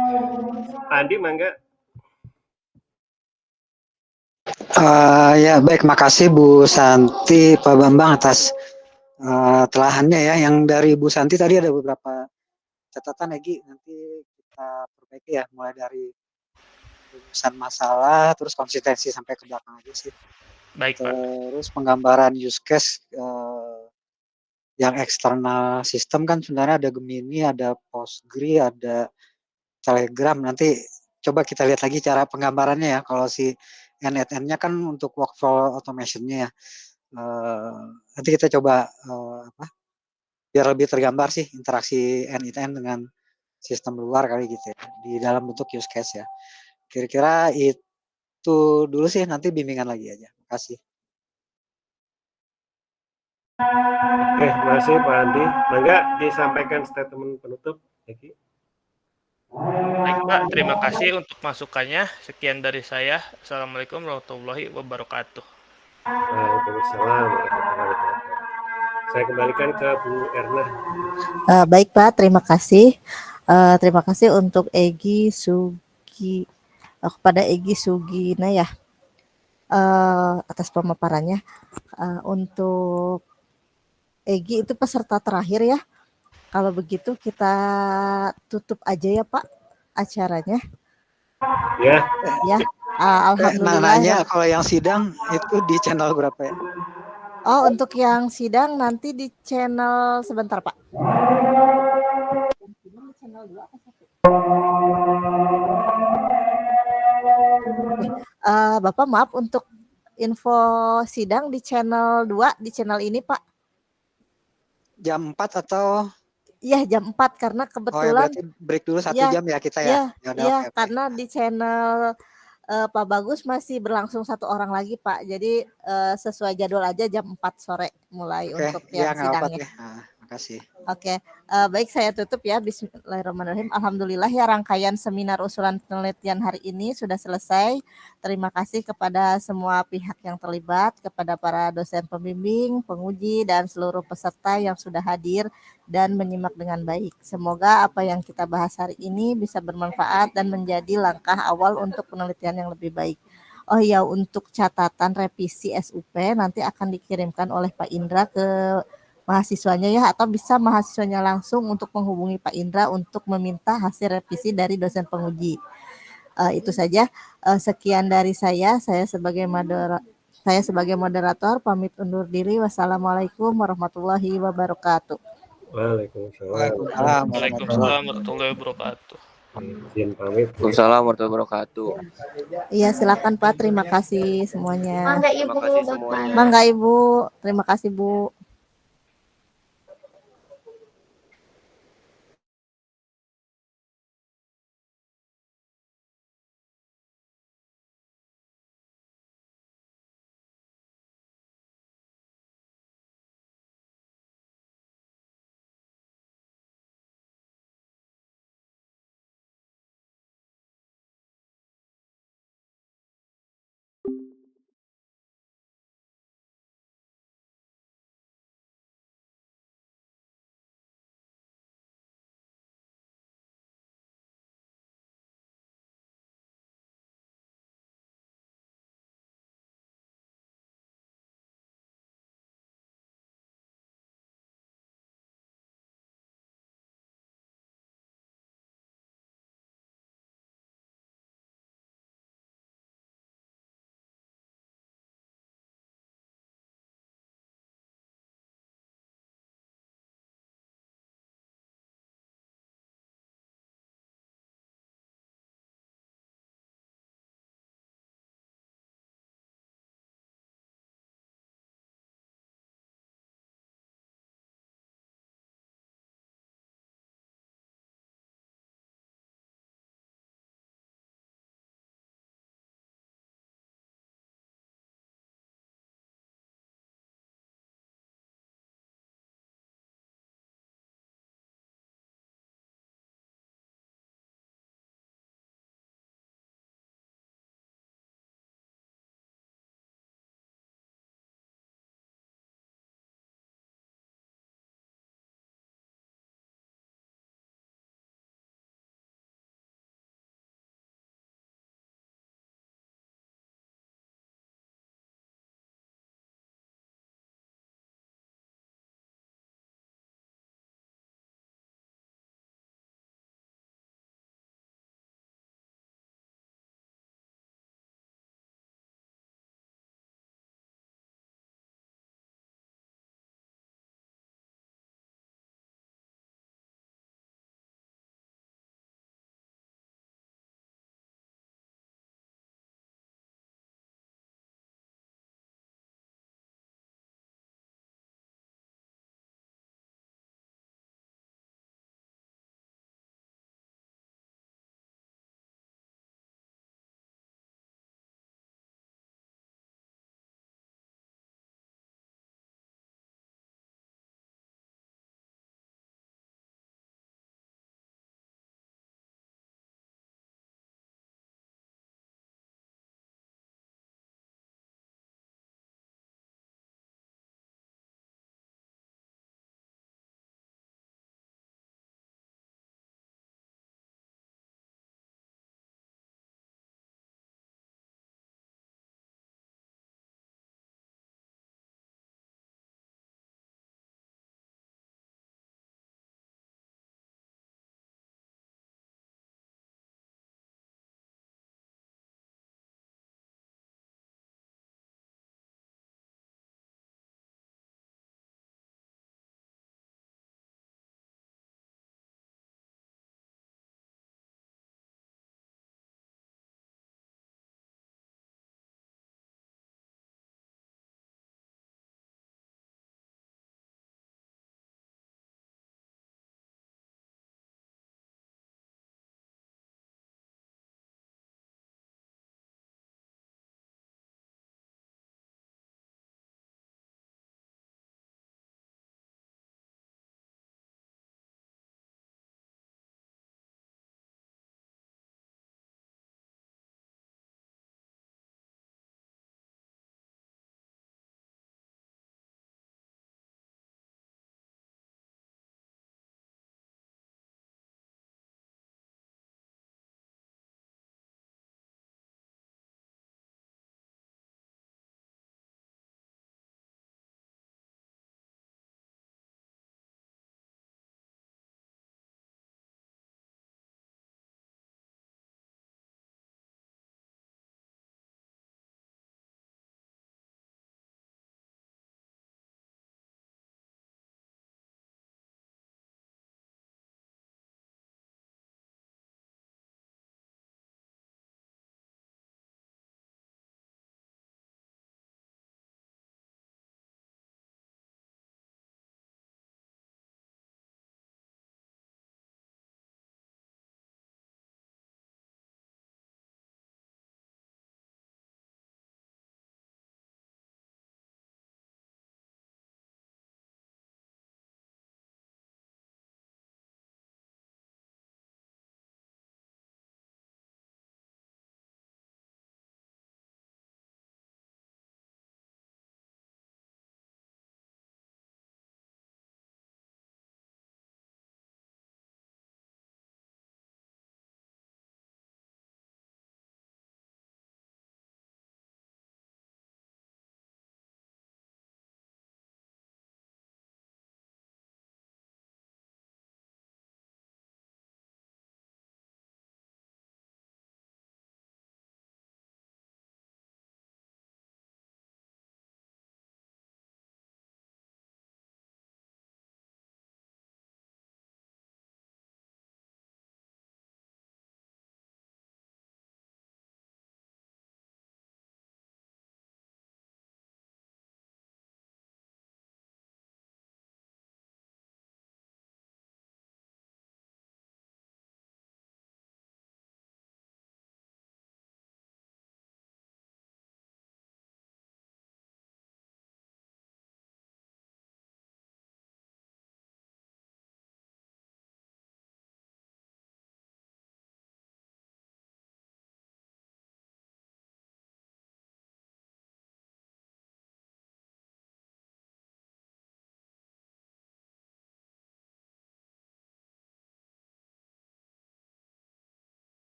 Pak Andi, mangga. Ya baik, makasih Bu Santi, Pak Bambang atas telahannya ya. Yang dari Bu Santi tadi ada beberapa catatan Egi, nanti kita perbaiki ya, mulai dari rumusan masalah, terus konsistensi sampai ke belakang aja sih. baik, Pak. Terus penggambaran use case yang eksternal sistem kan sebenarnya ada Gemini, ada Postgre, ada Telegram. Nanti coba kita lihat lagi cara penggambarannya ya. Kalau si N8N-nya kan untuk workflow automation-nya ya. Nanti kita coba biar lebih tergambar sih interaksi N8N dengan sistem luar kali gitu ya, di dalam bentuk use case ya. Kira-kira itu dulu sih, nanti bimbingan lagi aja. Makasih. Oke, terima kasih Pak Andi. Mangga disampaikan statement penutup, Egi. Baik, Pak. Terima kasih untuk masukannya. Sekian dari saya. Assalamualaikum warahmatullahi wabarakatuh. Waalaikumsalam warahmatullahi wabarakatuh. Saya kembalikan ke Bu Erna. Baik Pak, terima kasih. Terima kasih untuk kepada Egi Sugina ya, atas pemaparannya. Untuk Egi itu peserta terakhir ya. Kalau begitu kita tutup aja ya Pak acaranya. Ya. Ya. Alhamdulillah. Nanya kalau yang sidang itu di channel berapa ya? Oh, untuk yang sidang nanti di channel sebentar Pak. Channel 2 apa 1? Bapak maaf, untuk info sidang di channel 2, di channel ini Pak. Jam 4 atau? Iya, jam 4 karena kebetulan. Berarti break dulu 1 ya, jam ya kita ya? Iya, karena di channel Pak Bagus masih berlangsung 1 orang lagi Pak. Jadi sesuai jadwal aja jam 4 sore mulai untuk yang sidangnya. Makasih. Oke, baik, saya tutup ya. Bismillahirrahmanirrahim. Alhamdulillah ya, rangkaian seminar usulan penelitian hari ini sudah selesai. Terima kasih kepada semua pihak yang terlibat, kepada para dosen pembimbing, penguji, dan seluruh peserta yang sudah hadir dan menyimak dengan baik. Semoga apa yang kita bahas hari ini bisa bermanfaat dan menjadi langkah awal untuk penelitian yang lebih baik. Oh ya, untuk catatan revisi SUP nanti akan dikirimkan oleh Pak Indra ke mahasiswanya ya, atau bisa mahasiswanya langsung untuk menghubungi Pak Indra untuk meminta hasil revisi dari dosen penguji. Itu saja. Sekian dari saya sebagai moderator pamit undur diri. Wassalamualaikum warahmatullahi wabarakatuh. Waalaikumsalam warahmatullahi wabarakatuh. Izin pamit. Waalaikumsalam warahmatullahi wabarakatuh. Iya, silakan Pak. Terima kasih semuanya. Mangga Ibu. Mangga Ibu. Terima kasih Bu.